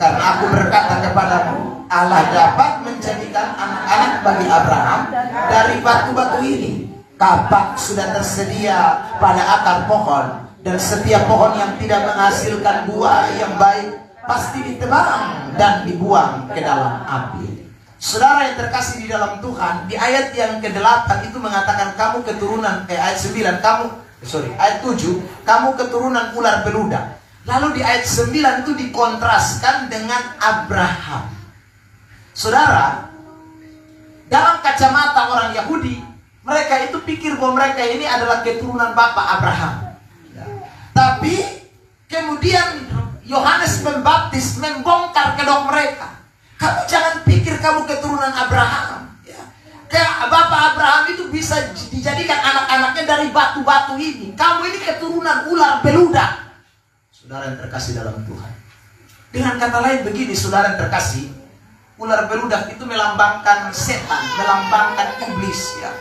Karena aku berkata kepadamu, Allah dapat menjadikan anak-anak bagi Abraham dari batu-batu ini. Kapak sudah tersedia pada akar pohon, dan setiap pohon yang tidak menghasilkan buah yang baik pasti ditebang dan dibuang ke dalam api. Saudara yang terkasih di dalam Tuhan, di ayat yang ke-8 itu mengatakan kamu keturunan ayat 9 ayat 7 kamu keturunan ular beludak. Lalu di ayat 9 itu dikontraskan dengan Abraham. Saudara, dalam kacamata orang Yahudi, mereka itu pikir bahwa mereka ini adalah keturunan Bapak Abraham. Tapi kemudian Yohanes Pembaptis membongkar kedok mereka. Kamu jangan pikir kamu keturunan Abraham, ya. Kayak Bapak Abraham itu bisa dijadikan anak-anaknya dari batu-batu ini. Kamu ini keturunan ular beludak. Saudara yang terkasih dalam Tuhan, dengan kata lain begini, saudara yang terkasih, ular beludak itu melambangkan setan, melambangkan iblis, ya.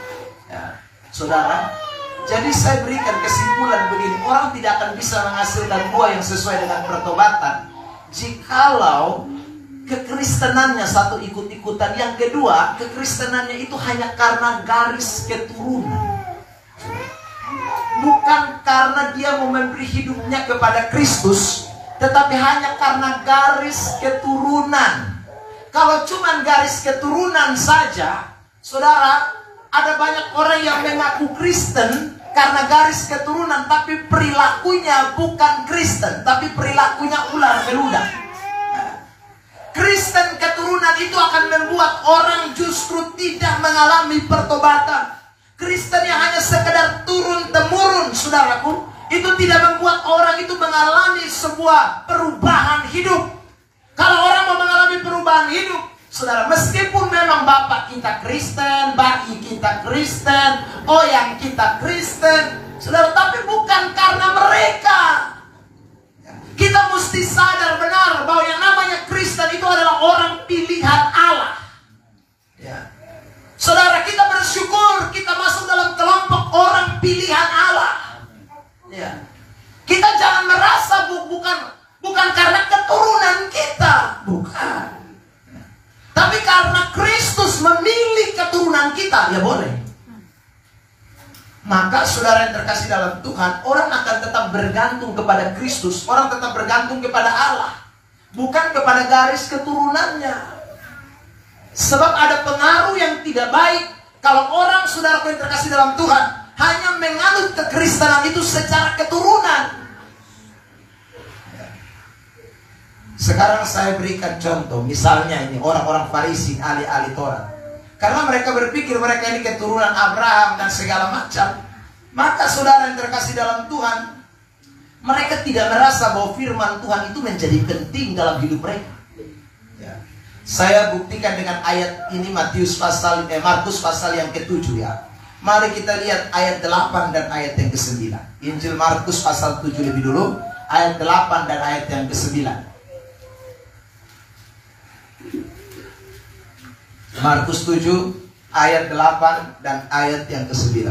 Saudara, jadi saya berikan kesimpulan begini, orang tidak akan bisa menghasilkan buah yang sesuai dengan pertobatan jikalau kekristenannya satu ikut-ikutan. Yang kedua, kekristenannya itu hanya karena garis keturunan, bukan karena dia mau memberi hidupnya kepada Kristus, tetapi hanya karena garis keturunan. Kalau cuma garis keturunan saja, saudara, ada banyak orang yang mengaku Kristen karena garis keturunan, tapi perilakunya bukan Kristen, tapi perilakunya ular beludak. Kristen keturunan itu akan membuat orang justru tidak mengalami pertobatan. Kristen yang hanya sekedar turun-temurun, saudaraku, itu tidak membuat orang itu mengalami sebuah perubahan hidup. Kalau orang mau mengalami perubahan hidup, saudara, meskipun memang bapak kita Kristen, bayi kita Kristen, oyang kita Kristen, saudara, tapi bukan karena mereka. Kita mesti sadar benar bahwa yang namanya Kristen itu adalah orang pilihan Allah, ya. Saudara, kita bersyukur kita masuk dalam kelompok orang pilihan Allah, ya. Kita jangan merasa bukan karena keturunan kita, bukan, tapi karena keturunan kita, ya boleh. Maka saudara yang terkasih dalam Tuhan, orang akan tetap bergantung kepada Kristus. Orang tetap bergantung kepada Allah, bukan kepada garis keturunannya. Sebab ada pengaruh yang tidak baik kalau orang, saudara yang terkasih dalam Tuhan, hanya menganut kekristenan itu secara keturunan. Sekarang saya berikan contoh. Misalnya ini orang-orang Farisi, ahli-ahli Taurat. Karena mereka berpikir mereka ini keturunan Abraham dan segala macam. Maka saudara yang terkasih dalam Tuhan, mereka tidak merasa bahwa firman Tuhan itu menjadi penting dalam hidup mereka. Ya. Saya buktikan dengan ayat ini, Markus pasal yang ke-7 ya. Mari kita lihat ayat 8 dan ayat yang ke-9. Injil Markus pasal 7 lebih dulu, ayat 8 dan ayat yang ke-9. Markus 7 ayat 8 dan ayat yang ke-9.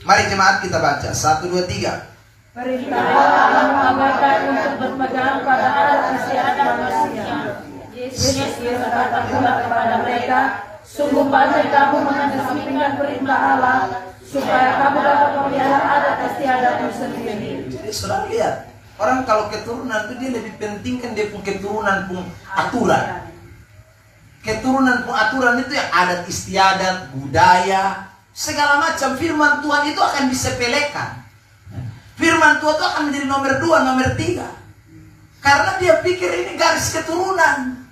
Mari jemaat kita baca 1, 2, 3. Perintahlah Allah mengabaikan untuk berpegang pada adat istiadat manusia. Yesus berkata pula kepada mereka, sungguh pandai kamu mengesampingkan perintah Allah, supaya kamu dapat memelihara adat istiadatmu sendiri. Jadi saudara lihat, orang kalau keturunan itu dia lebih pentingkan dia pun keturunan pun aturan. Keturunan pengaturan itu yang adat istiadat, budaya, segala macam. Firman Tuhan itu akan disepelekan. Firman Tuhan itu akan menjadi nomor 2, nomor 3. Karena dia pikir ini garis keturunan.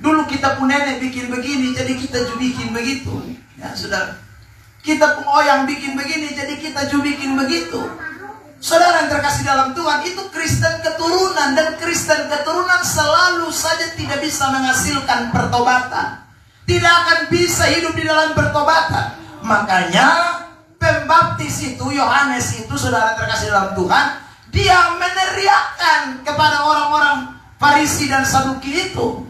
Dulu kita pun nenek bikin begini, jadi kita juga bikin begitu. Ya saudara. Kita pun oyang bikin begini, jadi kita juga bikin begitu. Saudara yang terkasih dalam Tuhan, itu Kristen keturunan. Dan Kristen keturunan selalu saja tidak bisa menghasilkan pertobatan. Tidak akan bisa hidup di dalam pertobatan. Makanya pembaptis itu, Yohanes itu, saudara yang terkasih dalam Tuhan, dia meneriakkan kepada orang-orang Farisi dan Saduki itu,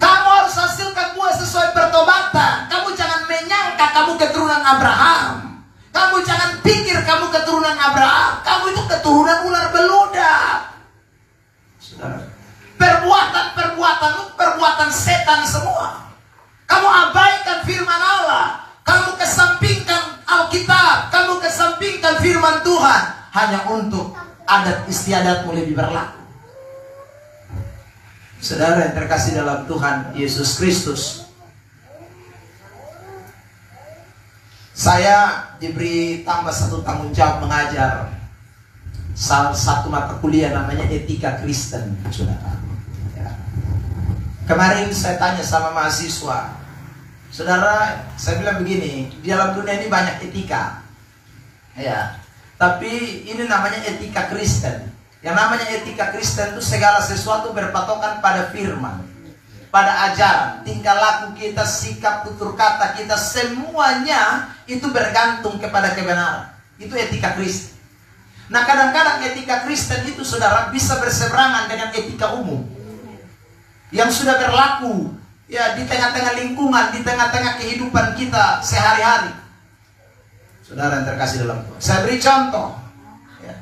kamu harus hasilkan buah sesuai pertobatan. Kamu jangan menyangka kamu keturunan Abraham. Kamu jangan pikir kamu keturunan Abraham. Kamu itu keturunan ular beludak. Saudara, perbuatan setan semua. Kamu abaikan firman Allah. Kamu kesampingkan Alkitab. Kamu kesampingkan firman Tuhan hanya untuk adat istiadatmu lebih berlaku. Saudara yang terkasih dalam Tuhan Yesus Kristus, saya diberi tambah satu tanggung jawab mengajar salah satu mata kuliah namanya Etika Kristen, saudara. Ya. Kemarin saya tanya sama mahasiswa, saudara, saya bilang begini, di dalam dunia ini banyak etika, ya, tapi ini namanya etika Kristen. Yang namanya etika Kristen itu segala sesuatu berpatokan pada firman, pada ajaran, tingkah laku kita, sikap, tutur kata kita, semuanya itu bergantung kepada kebenaran. Itu etika Kristen. Nah, kadang-kadang etika Kristen itu, saudara, bisa berseberangan dengan etika umum yang sudah berlaku ya di tengah-tengah lingkungan, di tengah-tengah kehidupan kita sehari-hari. Saudara yang terkasih dalam Tuhan, saya beri contoh ya.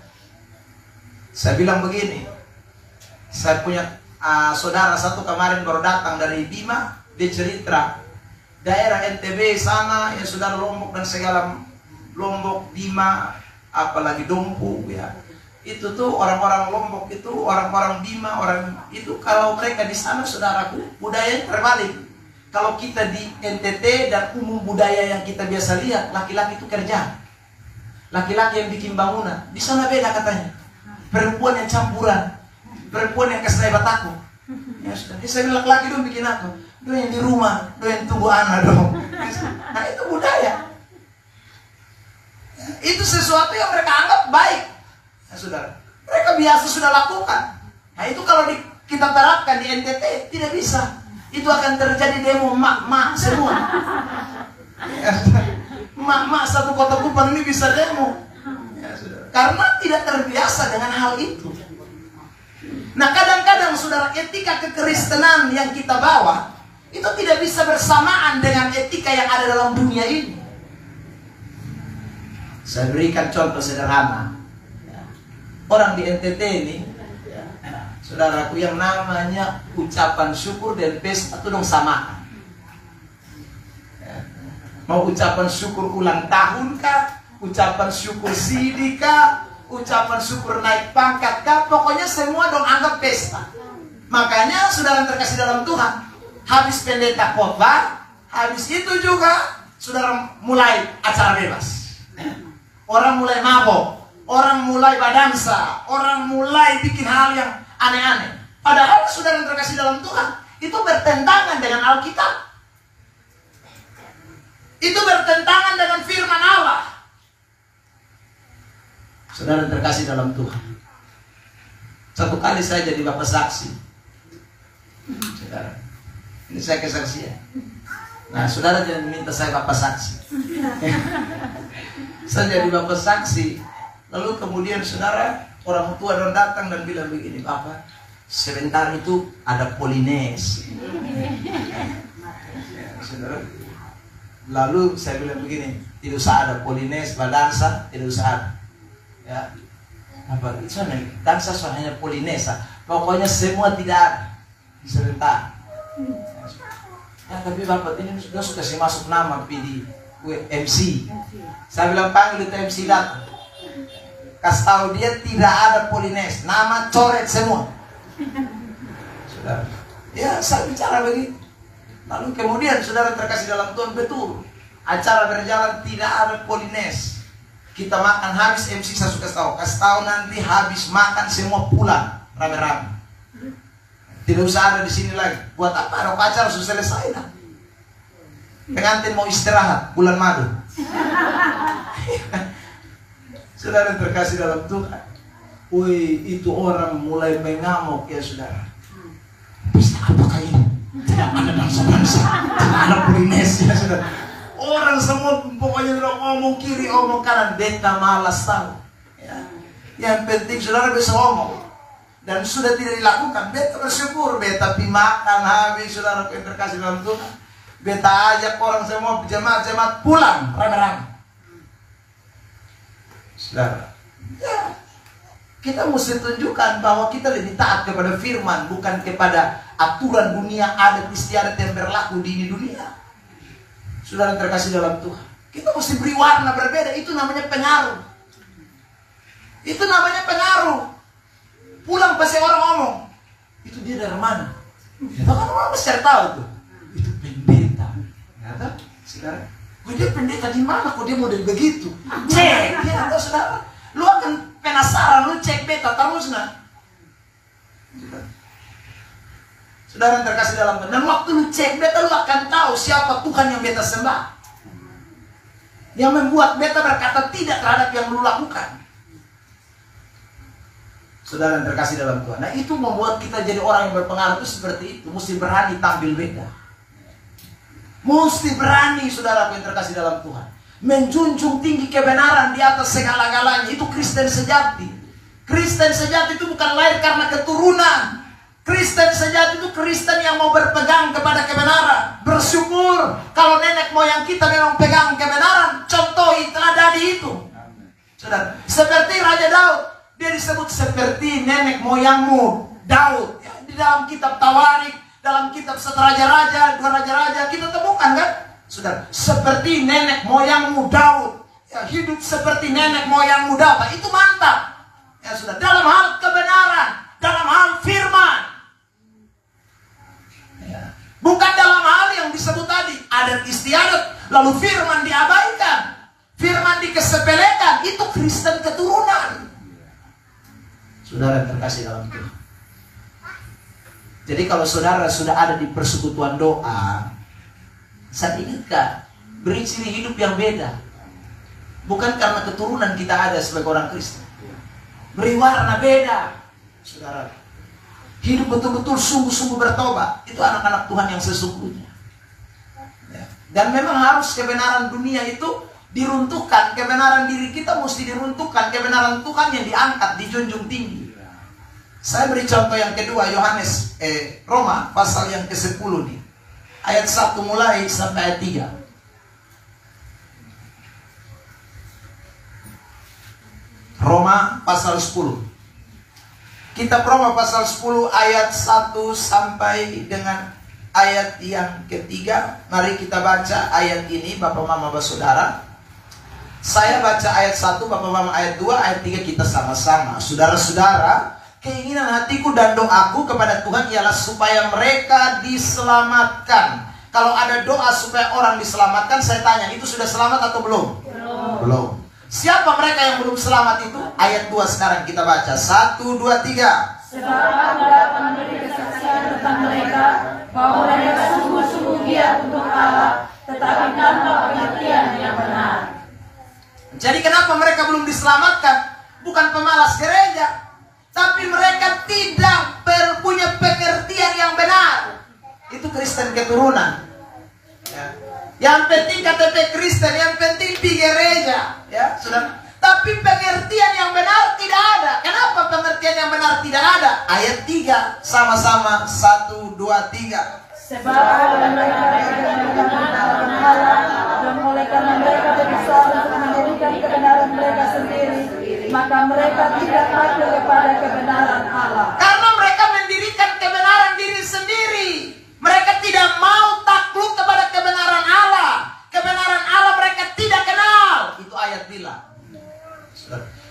Saya bilang begini, saya punya saudara satu kemarin baru datang dari Bima. Dia cerita daerah NTB sana ya, saudara, Lombok dan segala, Lombok, Bima, apalagi Dompu ya. Itu tuh orang-orang Lombok itu, orang-orang Bima, orang itu kalau mereka di sana, saudaraku, budaya terbalik. Kalau kita di NTT dan umum budaya yang kita biasa lihat, laki-laki itu kerja, laki-laki yang bikin bangunan. Di sana beda katanya, perempuan yang campuran, perempuan yang kasih bataku. Ya sudah, saya bilang laki dong bikin apa? Dong yang di rumah, dong yang tunggu anak dong. Nah itu budaya. Itu sesuatu yang mereka anggap baik. Ya saudara, mereka biasa sudah lakukan. Nah itu kalau kita terapkan di NTT tidak bisa. Itu akan terjadi demo mak-mak semua. Ya, mak-mak satu Kota Kupang ini bisa demo. Ya, saudara. Karena tidak terbiasa dengan hal itu. Nah kadang-kadang, saudara, etika kekristenan yang kita bawa itu tidak bisa bersamaan dengan etika yang ada dalam dunia ini. Saya berikan contoh sederhana. Orang di NTT ini, saudaraku, yang namanya ucapan syukur dan pesta itu dong samaan. Mau ucapan syukur ulang tahun kah? Ucapan syukur sidi kah? Ucapan syukur naik pangkat kah? Pokoknya semua dong anggap pesta. Makanya saudara terkasih dalam Tuhan, habis pendeta khotbah, habis itu juga saudara mulai acara bebas. Orang mulai mabok, orang mulai badansa, orang mulai bikin hal yang aneh-aneh. Padahal saudara terkasih dalam Tuhan, itu bertentangan dengan Alkitab. Itu bertentangan dengan firman Allah. Saudara terkasih dalam Tuhan, satu kali saya jadi bapak saksi. Saudara, ini saya kesaksian. Nah, saudara jangan minta saya bapak saksi. Saya jadi bapak saksi. Lalu kemudian saudara, orang tua dan datang dan bilang begini, Bapak, sebentar itu ada polines. Saudara, lalu saya bilang begini, tidak usah ada polines, badansa, tidak usah ada. Ya, apa itu dansa soalnya polinesa. Pokoknya semua tidak ada. Sebentar. Ya, tapi Bapak ini sudah kasih masuk nama di MC. Saya bilang panggil itu MC datang. Kasih tahu dia tidak ada polines, nama coret semua. Saudara. Ya, saya bicara begitu. Lalu kemudian saudara terkasih dalam Tuhan, betul. Acara berjalan tidak ada polines. Kita makan habis, MC saya suka kasih tahu nanti habis makan semua pulang rame-rame. Tidak usah ada di sini lagi. Buat apa? Ada acara sudah selesai nah. Pengantin mau istirahat bulan madu. Saudara terkasih dalam Tuhan, wih, itu orang mulai mengamuk ya saudara. Pesta apakah ini? Tidak ada dansa-dansa, tidak ada polines ya saudara. Orang semua pokoknya udah ngomong kiri, ngomong kanan, beta malas tahu. Ya. Yang penting saudara bisa ngomong. Dan sudah tidak dilakukan, beta bersyukur, beta pi makan habis, saudara yang terkasih dalam Tuhan. Beta ajak orang semua jemaat-jemaat pulang rame-rame. Saudara, ya, kita mesti tunjukkan bahwa kita lebih taat kepada firman, bukan kepada aturan dunia, adat istiadat yang berlaku di dunia. Saudara terkasih dalam Tuhan, kita mesti beri warna berbeda. Itu namanya pengaruh. Itu namanya pengaruh. Pulang pasti orang ngomong, itu dia dari mana? Ya, kan orang mesti tahu tuh. Itu pendeta. Ternyata, saudara, kok dia pendeta di mana? Kok dia model begitu? Cek, ya atau saudara, lu akan penasaran, lu cek beta terus nah. Saudara terkasih dalam Tuhan, dan waktu lu cek beta, lu akan tahu siapa Tuhan yang beta sembah. Yang membuat beta berkata tidak terhadap yang lu lakukan. Saudara yang terkasih dalam Tuhan. Nah, itu membuat kita jadi orang yang berpengaruh itu seperti itu. Mesti berani tampil beda. Mesti berani, saudara yang terkasih dalam Tuhan. Menjunjung tinggi kebenaran di atas segala-galanya. Itu Kristen sejati. Kristen sejati itu bukan lahir karena keturunan. Kristen sejati itu Kristen yang mau berpegang kepada kebenaran. Bersyukur kalau nenek moyang kita memang pegang kebenaran. Contoh teladan itu. Saudara, seperti Raja Daud. Dia disebut seperti nenek moyangmu Daud. Ya, di dalam kitab Tawarik, dalam kitab 1 Raja-Raja, 2 Raja-Raja, kita temukan kan? Saudara, seperti nenek moyangmu Daud. Ya, hidup seperti nenek moyangmu Daud. Itu mantap. Ya sudah, dalam hal kebenaran, dalam hal firman. Ya. Bukan dalam hal yang disebut tadi, adat istiadat, lalu firman diabaikan, firman dikesepelekan. Itu Kristen keturunan. Saudara terkasih dalam Tuhan. Jadi kalau saudara sudah ada di persekutuan doa, saya ingatkan, beri ciri hidup yang beda. Bukan karena keturunan kita ada sebagai orang Kristen. Beri warna beda. Saudara, hidup betul-betul sungguh-sungguh bertobat. Itu anak-anak Tuhan yang sesungguhnya. Ya. Dan memang harus kebenaran dunia itu diruntuhkan. Kebenaran diri kita mesti diruntuhkan. Kebenaran Tuhan yang diangkat, dijunjung tinggi. Saya beri contoh yang kedua, Roma pasal yang ke-10 nih. Ayat 1 mulai sampai ayat 3. Roma pasal 10. Kitab Roma pasal 10 ayat 1 sampai dengan ayat yang ketiga. Mari kita baca ayat ini, Bapak Mama Saudara. Saya baca ayat 1, Bapak Mama ayat 2, ayat 3 kita sama-sama. Saudara-saudara, keinginan hatiku dan doaku kepada Tuhan ialah supaya mereka diselamatkan. Kalau ada doa supaya orang diselamatkan, saya tanya, itu sudah selamat atau belum? Belum. Siapa mereka yang belum selamat itu? Ayat 2 sekarang kita baca. 1, 2, 3. Sebab aku dapat memberi kesaksian tentang mereka bahwa mereka sungguh-sungguh giat untuk Allah, tetapi tanpa pengertian yang benar. Jadi kenapa mereka belum diselamatkan? Bukan pemalas gereja, tapi mereka tidak punya pengertian yang benar. Itu Kristen keturunan. Ya. Yang penting KTP Kristen, yang penting di gereja, ya, Saudara. Tapi pengertian yang benar tidak ada. Kenapa pengertian yang benar tidak ada? Ayat 3 sama-sama. 1, 2, 3. Sebab oleh mereka Allah, dan oleh karena mereka berusaha untuk menjadikan kebenaran mereka sendiri, maka mereka tidak patuh kepada kebenaran Allah. Karena mereka mendirikan kebenaran diri sendiri. Mereka tidak mau takluk kepada kebenaran Allah. Kebenaran Allah mereka tidak kenal. Itu ayat bilang.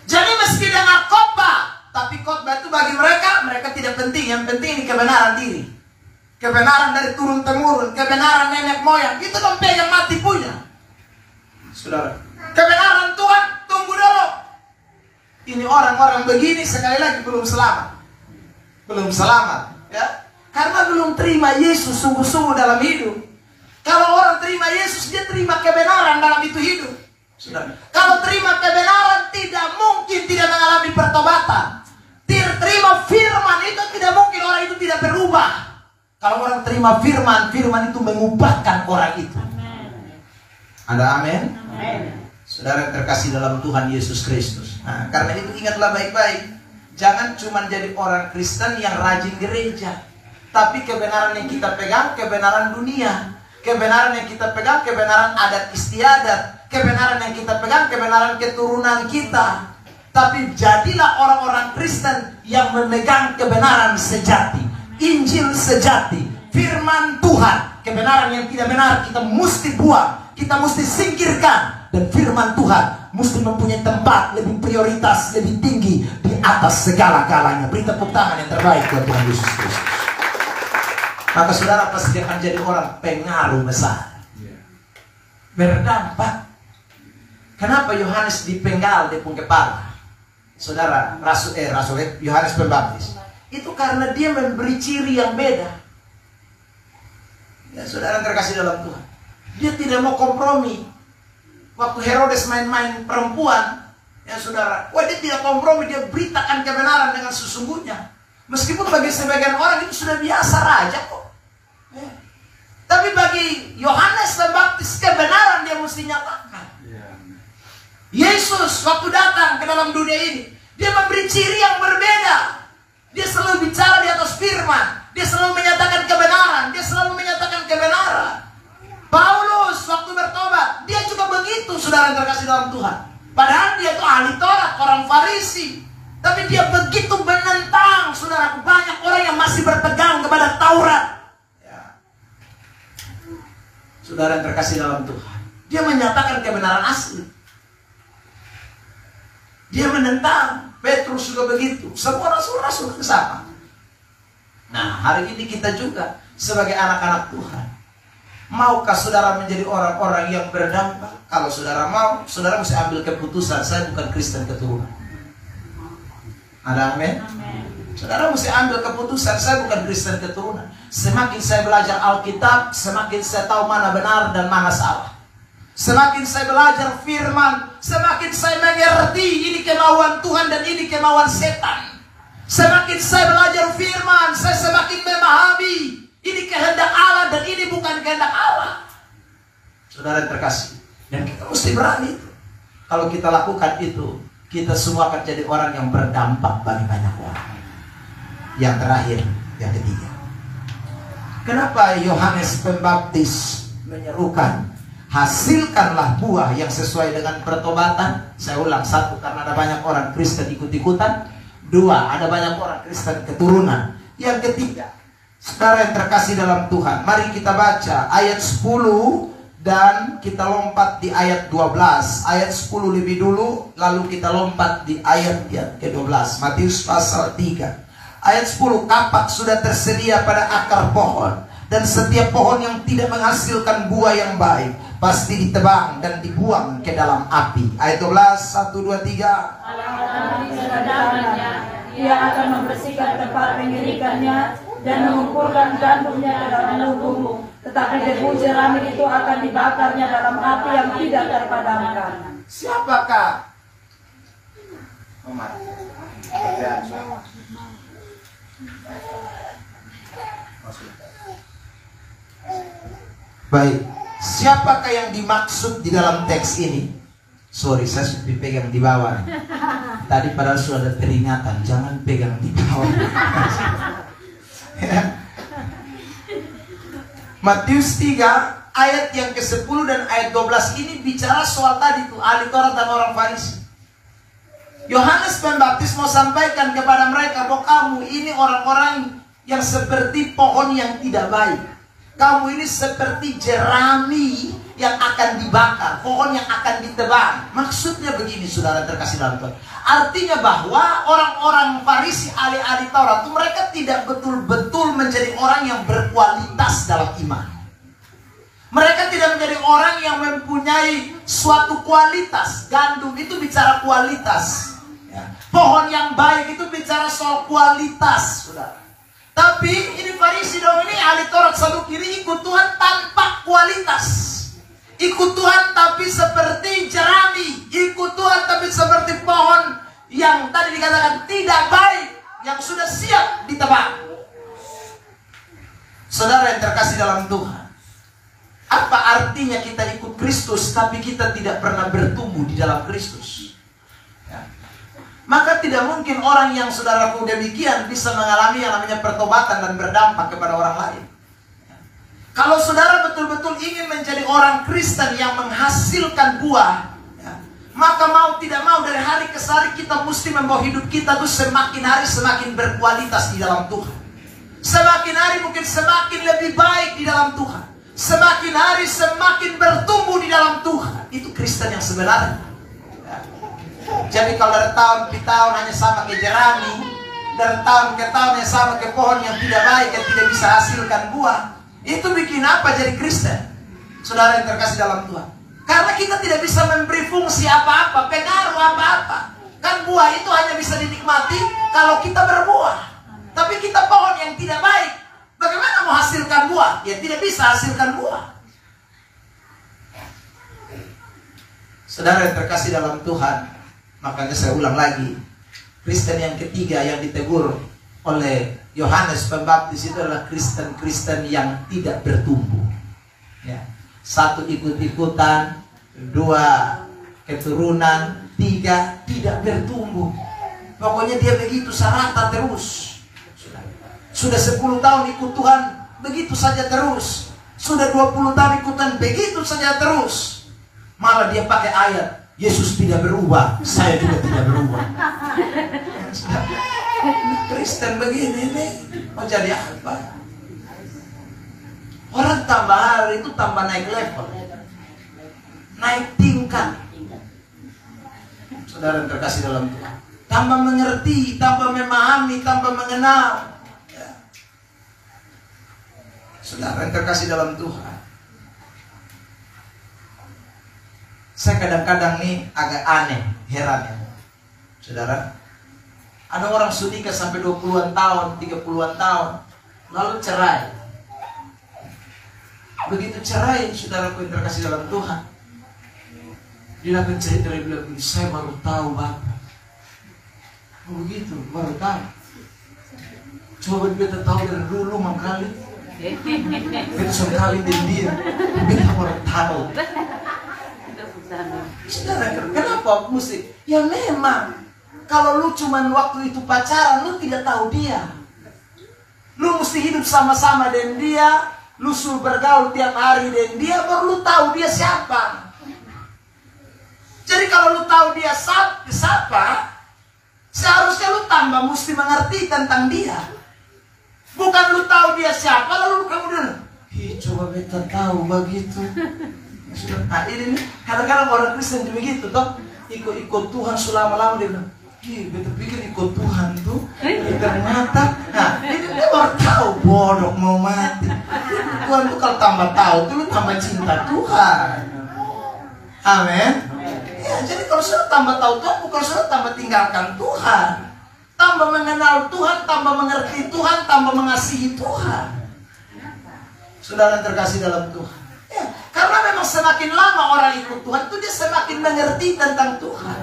Jadi meski dengar khotbah, tapi khotbah itu bagi mereka tidak penting. Yang penting ini kebenaran diri. Kebenaran dari turun-temurun, kebenaran nenek moyang. Itu dong pegang mati punya. Saudara, kebenaran Tuhan, tunggu dulu. Ini orang-orang begini sekali lagi belum selamat. Belum selamat, ya. Karena belum terima Yesus sungguh-sungguh dalam hidup. Kalau orang terima Yesus, dia terima kebenaran dalam itu hidup. Saudara, kalau terima kebenaran, tidak mungkin tidak mengalami pertobatan. Terima firman itu tidak mungkin orang itu tidak berubah. Kalau orang terima firman, firman itu mengubahkan orang itu. Ada amin? Saudara yang terkasih dalam Tuhan Yesus Kristus. Nah, karena itu ingatlah baik-baik. Jangan cuma jadi orang Kristen yang rajin gereja. Tapi kebenaran yang kita pegang, kebenaran dunia. Kebenaran yang kita pegang, kebenaran adat istiadat. Kebenaran yang kita pegang, kebenaran keturunan kita. Tapi jadilah orang-orang Kristen yang memegang kebenaran sejati. Injil sejati. Firman Tuhan. Kebenaran yang tidak benar kita mesti buang. Kita mesti singkirkan. Dan firman Tuhan mesti mempunyai tempat lebih prioritas, lebih tinggi di atas segala-galanya. Beri tepuk tangan yang terbaik buat Tuhan Yesus Kristus. Maka saudara pasti akan jadi orang pengaruh besar. Berdampak. Kenapa Yohanes dipenggal di pung kepala? Saudara, Rasul Yohanes Pembaptis. Itu karena dia memberi ciri yang beda. Ya, saudara terkasih dalam Tuhan. Dia tidak mau kompromi. Waktu Herodes main-main perempuan, ya saudara, dia tidak kompromi, dia beritakan kebenaran dengan sesungguhnya. Meskipun bagi sebagian orang itu sudah biasa raja kok. Tapi bagi Yohanes Pembaptis kebenaran dia mesti nyatakan. Yesus waktu datang ke dalam dunia ini, dia memberi ciri yang berbeda. Dia selalu bicara di atas firman. Dia selalu menyatakan kebenaran. Dia selalu menyatakan kebenaran. Paulus waktu bertobat, dia juga begitu, saudara yang terkasih dalam Tuhan. Padahal dia itu ahli Taurat, orang Farisi. Tapi dia begitu menentang, saudara. Banyak orang yang masih berpegang kepada Taurat. Ya. Saudara yang terkasih dalam Tuhan. Dia menyatakan kebenaran asli. Dia menentang. Petrus juga begitu. Semua rasul-rasul sama. Nah, hari ini kita juga sebagai anak-anak Tuhan. Maukah saudara menjadi orang-orang yang berdampak? Kalau saudara mau, saudara mesti ambil keputusan. Saya bukan Kristen keturunan. Ada amin? Saudara mesti ambil keputusan. Saya bukan Kristen keturunan. Semakin saya belajar Alkitab, semakin saya tahu mana benar dan mana salah. Semakin saya belajar firman, semakin saya mengerti ini kemauan Tuhan dan ini kemauan setan. Semakin saya belajar firman, saya semakin memahami ini kehendak Allah dan ini bukan kehendak Allah. Saudara yang terkasih, dan kita mesti berani. Kalau kita lakukan itu, kita semua akan jadi orang yang berdampak bagi banyak orang. Yang terakhir, yang ketiga. Kenapa Yohanes Pembaptis menyerukan, hasilkanlah buah yang sesuai dengan pertobatan? Saya ulang, 1, karena ada banyak orang Kristen ikut-ikutan. 2, ada banyak orang Kristen keturunan. Yang ketiga, Saudara yang terkasih dalam Tuhan, mari kita baca ayat 10 dan kita lompat di ayat 12. Ayat 10 lebih dulu, lalu kita lompat di ayat yang ke-12. Matius pasal 3. Ayat 10, kapak sudah tersedia pada akar pohon, dan setiap pohon yang tidak menghasilkan buah yang baik pasti ditebang dan dibuang ke dalam api. Ayat 12, 1, 2, 3. Ia akan membersihkan tempat pengirikannya dan mengumpulkan gandumnya ke dalam lumbung. Tetapi debu jerami itu akan dibakarnya dalam api yang tidak terpadamkan. Siapakah? Omar. Baik, siapakah yang dimaksud di dalam teks ini? Sorry, saya sudah dipegang di bawah. Tadi padahal sudah ada peringatan, jangan pegang di bawah. Ya. Matius 3 ayat yang ke-10 dan ayat 12 ini bicara soal tadi tuh ahli Taurat dan orang Farisi. Yohanes Pembaptis mau sampaikan kepada mereka bahwa kamu ini orang-orang yang seperti pohon yang tidak baik. Kamu ini seperti jerami yang akan dibakar, pohon yang akan ditebang. Maksudnya begini, saudara terkasih dalam Tuhan. Artinya bahwa orang-orang Farisi, ahli-ahli Taurat itu mereka tidak betul-betul menjadi orang yang berkualitas dalam iman. Mereka tidak menjadi orang yang mempunyai suatu kualitas. Gandum itu bicara kualitas. Ya. Pohon yang baik itu bicara soal kualitas, saudara. Tapi ini Farisi dong, ini ahli Taurat Saduki ikut Tuhan tanpa kualitas. Ikut Tuhan tapi seperti jerami. Ikut Tuhan tapi seperti pohon yang tadi dikatakan tidak baik, yang sudah siap ditebang. Saudara yang terkasih dalam Tuhan, apa artinya kita ikut Kristus tapi kita tidak pernah bertumbuh di dalam Kristus? Ya. Maka tidak mungkin orang yang saudaraku demikian bisa mengalami yang namanya pertobatan dan berdampak kepada orang lain. Kalau saudara betul-betul ingin menjadi orang Kristen yang menghasilkan buah, ya, maka mau tidak mau dari hari ke hari kita mesti membawa hidup kita tuh semakin hari semakin berkualitas di dalam Tuhan. Semakin hari mungkin semakin lebih baik di dalam Tuhan. Semakin hari semakin bertumbuh di dalam Tuhan. Itu Kristen yang sebenarnya. Ya. Jadi kalau dari tahun ke tahun hanya sama ke jerami, dari tahun ke tahun yang sama ke pohon yang tidak baik, yang tidak bisa hasilkan buah, itu bikin apa jadi Kristen? Saudara yang terkasih dalam Tuhan, karena kita tidak bisa memberi fungsi apa-apa, pengaruh apa-apa. Kan buah itu hanya bisa dinikmati kalau kita berbuah. Tapi kita pohon yang tidak baik, bagaimana mau hasilkan buah? Ya tidak bisa hasilkan buah. Saudara yang terkasih dalam Tuhan, makanya saya ulang lagi, Kristen yang ketiga yang ditegur oleh Yohanes Pembaptis itu adalah Kristen-Kristen yang tidak bertumbuh. Ya. 1 ikut-ikutan, 2 keturunan, 3 tidak bertumbuh. Pokoknya dia begitu serata terus. Sudah 10 tahun ikut Tuhan, begitu saja terus. Sudah 20 tahun ikutan, begitu saja terus. Malah dia pakai ayat, Yesus tidak berubah, saya juga tidak berubah. Kristen begini nih, mau jadi apa? Orang tambah hari itu tambah naik level, naik tingkat. Saudara terkasih dalam Tuhan, tambah mengerti, tambah memahami, tambah mengenal. Ya. Saudara yang terkasih dalam Tuhan, saya kadang-kadang nih agak aneh, heran ya. Saudara, ada orang sudah sampai 20-an tahun, 30-an tahun, lalu cerai. Begitu cerai, saudaraku yang terkasih dalam Tuhan, dia akan cerita, dia bilang, saya baru tahu Bapak. Oh begitu, baru tahu. Coba kita tahu dari dulu mangkali. Kita sekali dengan dia, kita baru tahu. Saudara, kenapa mesti? Ya memang. Kalau lu cuman waktu itu pacaran, lu tidak tahu dia. Lu mesti hidup sama-sama dengan dia, lu suruh bergaul tiap hari dengan dia, baru lu tahu dia siapa. Jadi kalau lu tahu dia siapa, seharusnya lu tambah mesti mengerti tentang dia. Bukan lu tahu dia siapa lalu lu kemudian, coba beta tahu begitu. Nah ini nih, kadang-kadang orang Kristen juga gitu toh, ikut Tuhan selama-lama dia bilang, beta pikir ikut Tuhan tuh, ternyata, nah ini dia baru tahu bodoh mau mati. Tuhan tuh kalau tambah tahu tuh lu tambah cinta Tuhan. Amin. Ya, jadi kalau sudah tambah tahu Tuhan, bukan sudah tambah tinggalkan Tuhan. Tambah mengenal Tuhan, tambah mengerti Tuhan, tambah mengasihi Tuhan. Saudara terkasih dalam Tuhan. Ya, karena memang semakin lama orang ikut Tuhan itu dia semakin mengerti tentang Tuhan.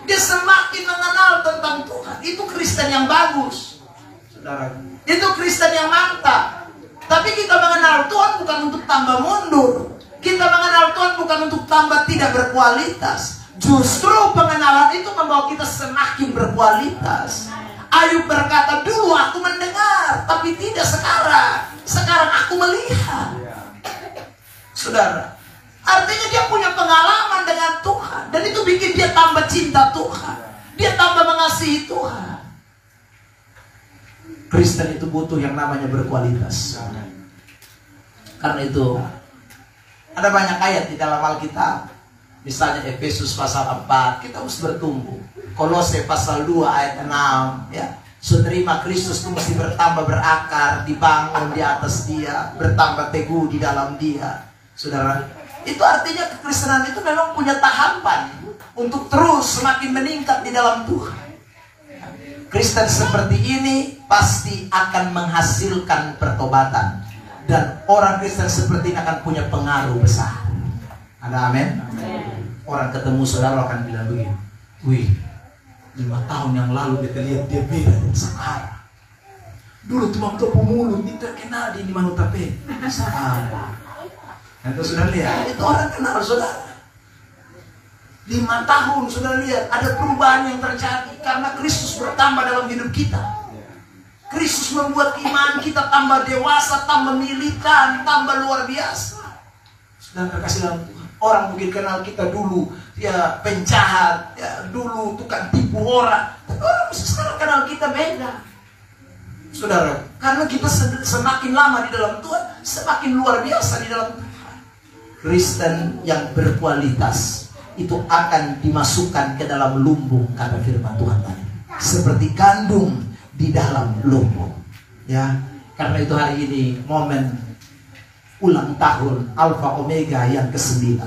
Dia semakin mengenal tentang Tuhan. Itu Kristen yang bagus. Saudara, itu Kristen yang mantap. Tapi kita mengenal Tuhan bukan untuk tambah mundur. Kita mengenal Tuhan bukan untuk tambah tidak berkualitas. Justru pengenalan itu membawa kita semakin berkualitas. Ayub berkata, dulu aku mendengar, tapi tidak sekarang. Sekarang aku melihat. Saudara, artinya dia punya pengalaman dengan Tuhan. Dan itu bikin dia tambah cinta Tuhan. Dia tambah mengasihi Tuhan. Kristen itu butuh yang namanya berkualitas. Karena itu ada banyak ayat di dalam Alkitab. Misalnya Efesus pasal 4, kita harus bertumbuh. Kolose pasal 2 ayat 6, ya. Terima Kristus itu mesti bertambah berakar, dibangun di atas Dia, bertambah teguh di dalam Dia. Saudara, itu artinya kekristenan itu memang punya tahapan untuk terus semakin meningkat di dalam Tuhan. Kristen seperti ini pasti akan menghasilkan pertobatan. Dan orang Kristen seperti ini akan punya pengaruh besar. Ada amin? Orang ketemu saudara akan bilang begini, wih, 5 tahun yang lalu kita lihat dia beda dengan sekarang. Dulu cuma pemulung, itu kenal dia di mana tapi sekarang. Itu sudah lihat, itu orang kenal saudara. 5 tahun sudah lihat ada perubahan yang terjadi karena Kristus bertambah dalam hidup kita. Kristus membuat iman kita tambah dewasa, tambah militan, tambah luar biasa. Dan terkasih dalam Tuhan. Orang mungkin kenal kita dulu, ya penjahat, ya dulu tukang tipu orang. Tapi orang sekarang kenal kita beda. Saudara, karena kita semakin lama di dalam Tuhan, semakin luar biasa di dalam Tuhan. Kristen yang berkualitas itu akan dimasukkan ke dalam lumbung, kata firman Tuhan tadi. Seperti kandung di dalam lumbung. Ya, karena itu hari ini momen ulang tahun Alfa Omega yang ke-9.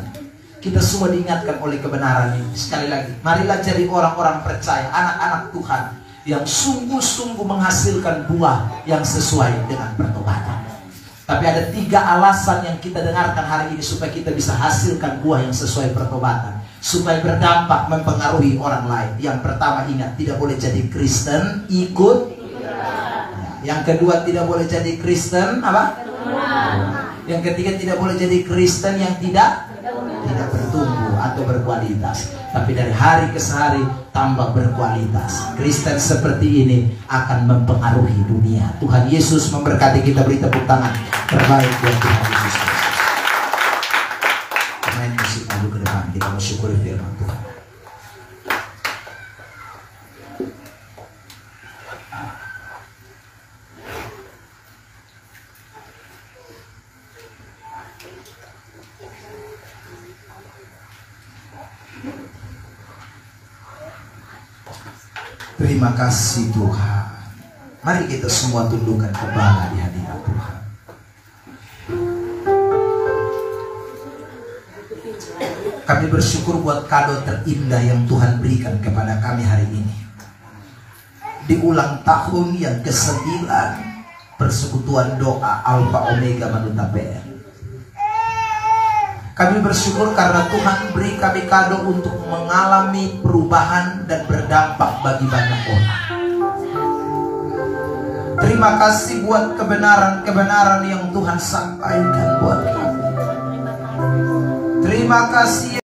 Kita semua diingatkan oleh kebenaran ini. Sekali lagi, marilah jadi orang-orang percaya, anak-anak Tuhan yang sungguh-sungguh menghasilkan buah yang sesuai dengan pertobatan. Tapi ada 3 alasan yang kita dengarkan hari ini supaya kita bisa hasilkan buah yang sesuai pertobatan, supaya berdampak mempengaruhi orang lain. Yang pertama, ingat, tidak boleh jadi Kristen ikut. Yang kedua, tidak boleh jadi Kristen apa? Yang ketiga, tidak boleh jadi Kristen yang tidak bertumbuh atau berkualitas. Tapi dari hari ke hari tambah berkualitas. Kristen seperti ini akan mempengaruhi dunia. Tuhan Yesus memberkati kita. Beri tepuk tangan terbaik buat Tuhan Yesus. Main musik lalu ke depan, kita mensyukuri firman Tuhan. Terima kasih Tuhan. Mari kita semua tundukkan kepala di hadirat Tuhan. Kami bersyukur buat kado terindah yang Tuhan berikan kepada kami hari ini. Di ulang tahun yang ke-9 persekutuan doa Alfa Omega Manuta PR. Kami bersyukur karena Tuhan beri kami kado untuk mengalami perubahan dan berdampak bagi banyak orang. Terima kasih buat kebenaran-kebenaran yang Tuhan sampaikan buat kami. Terima kasih.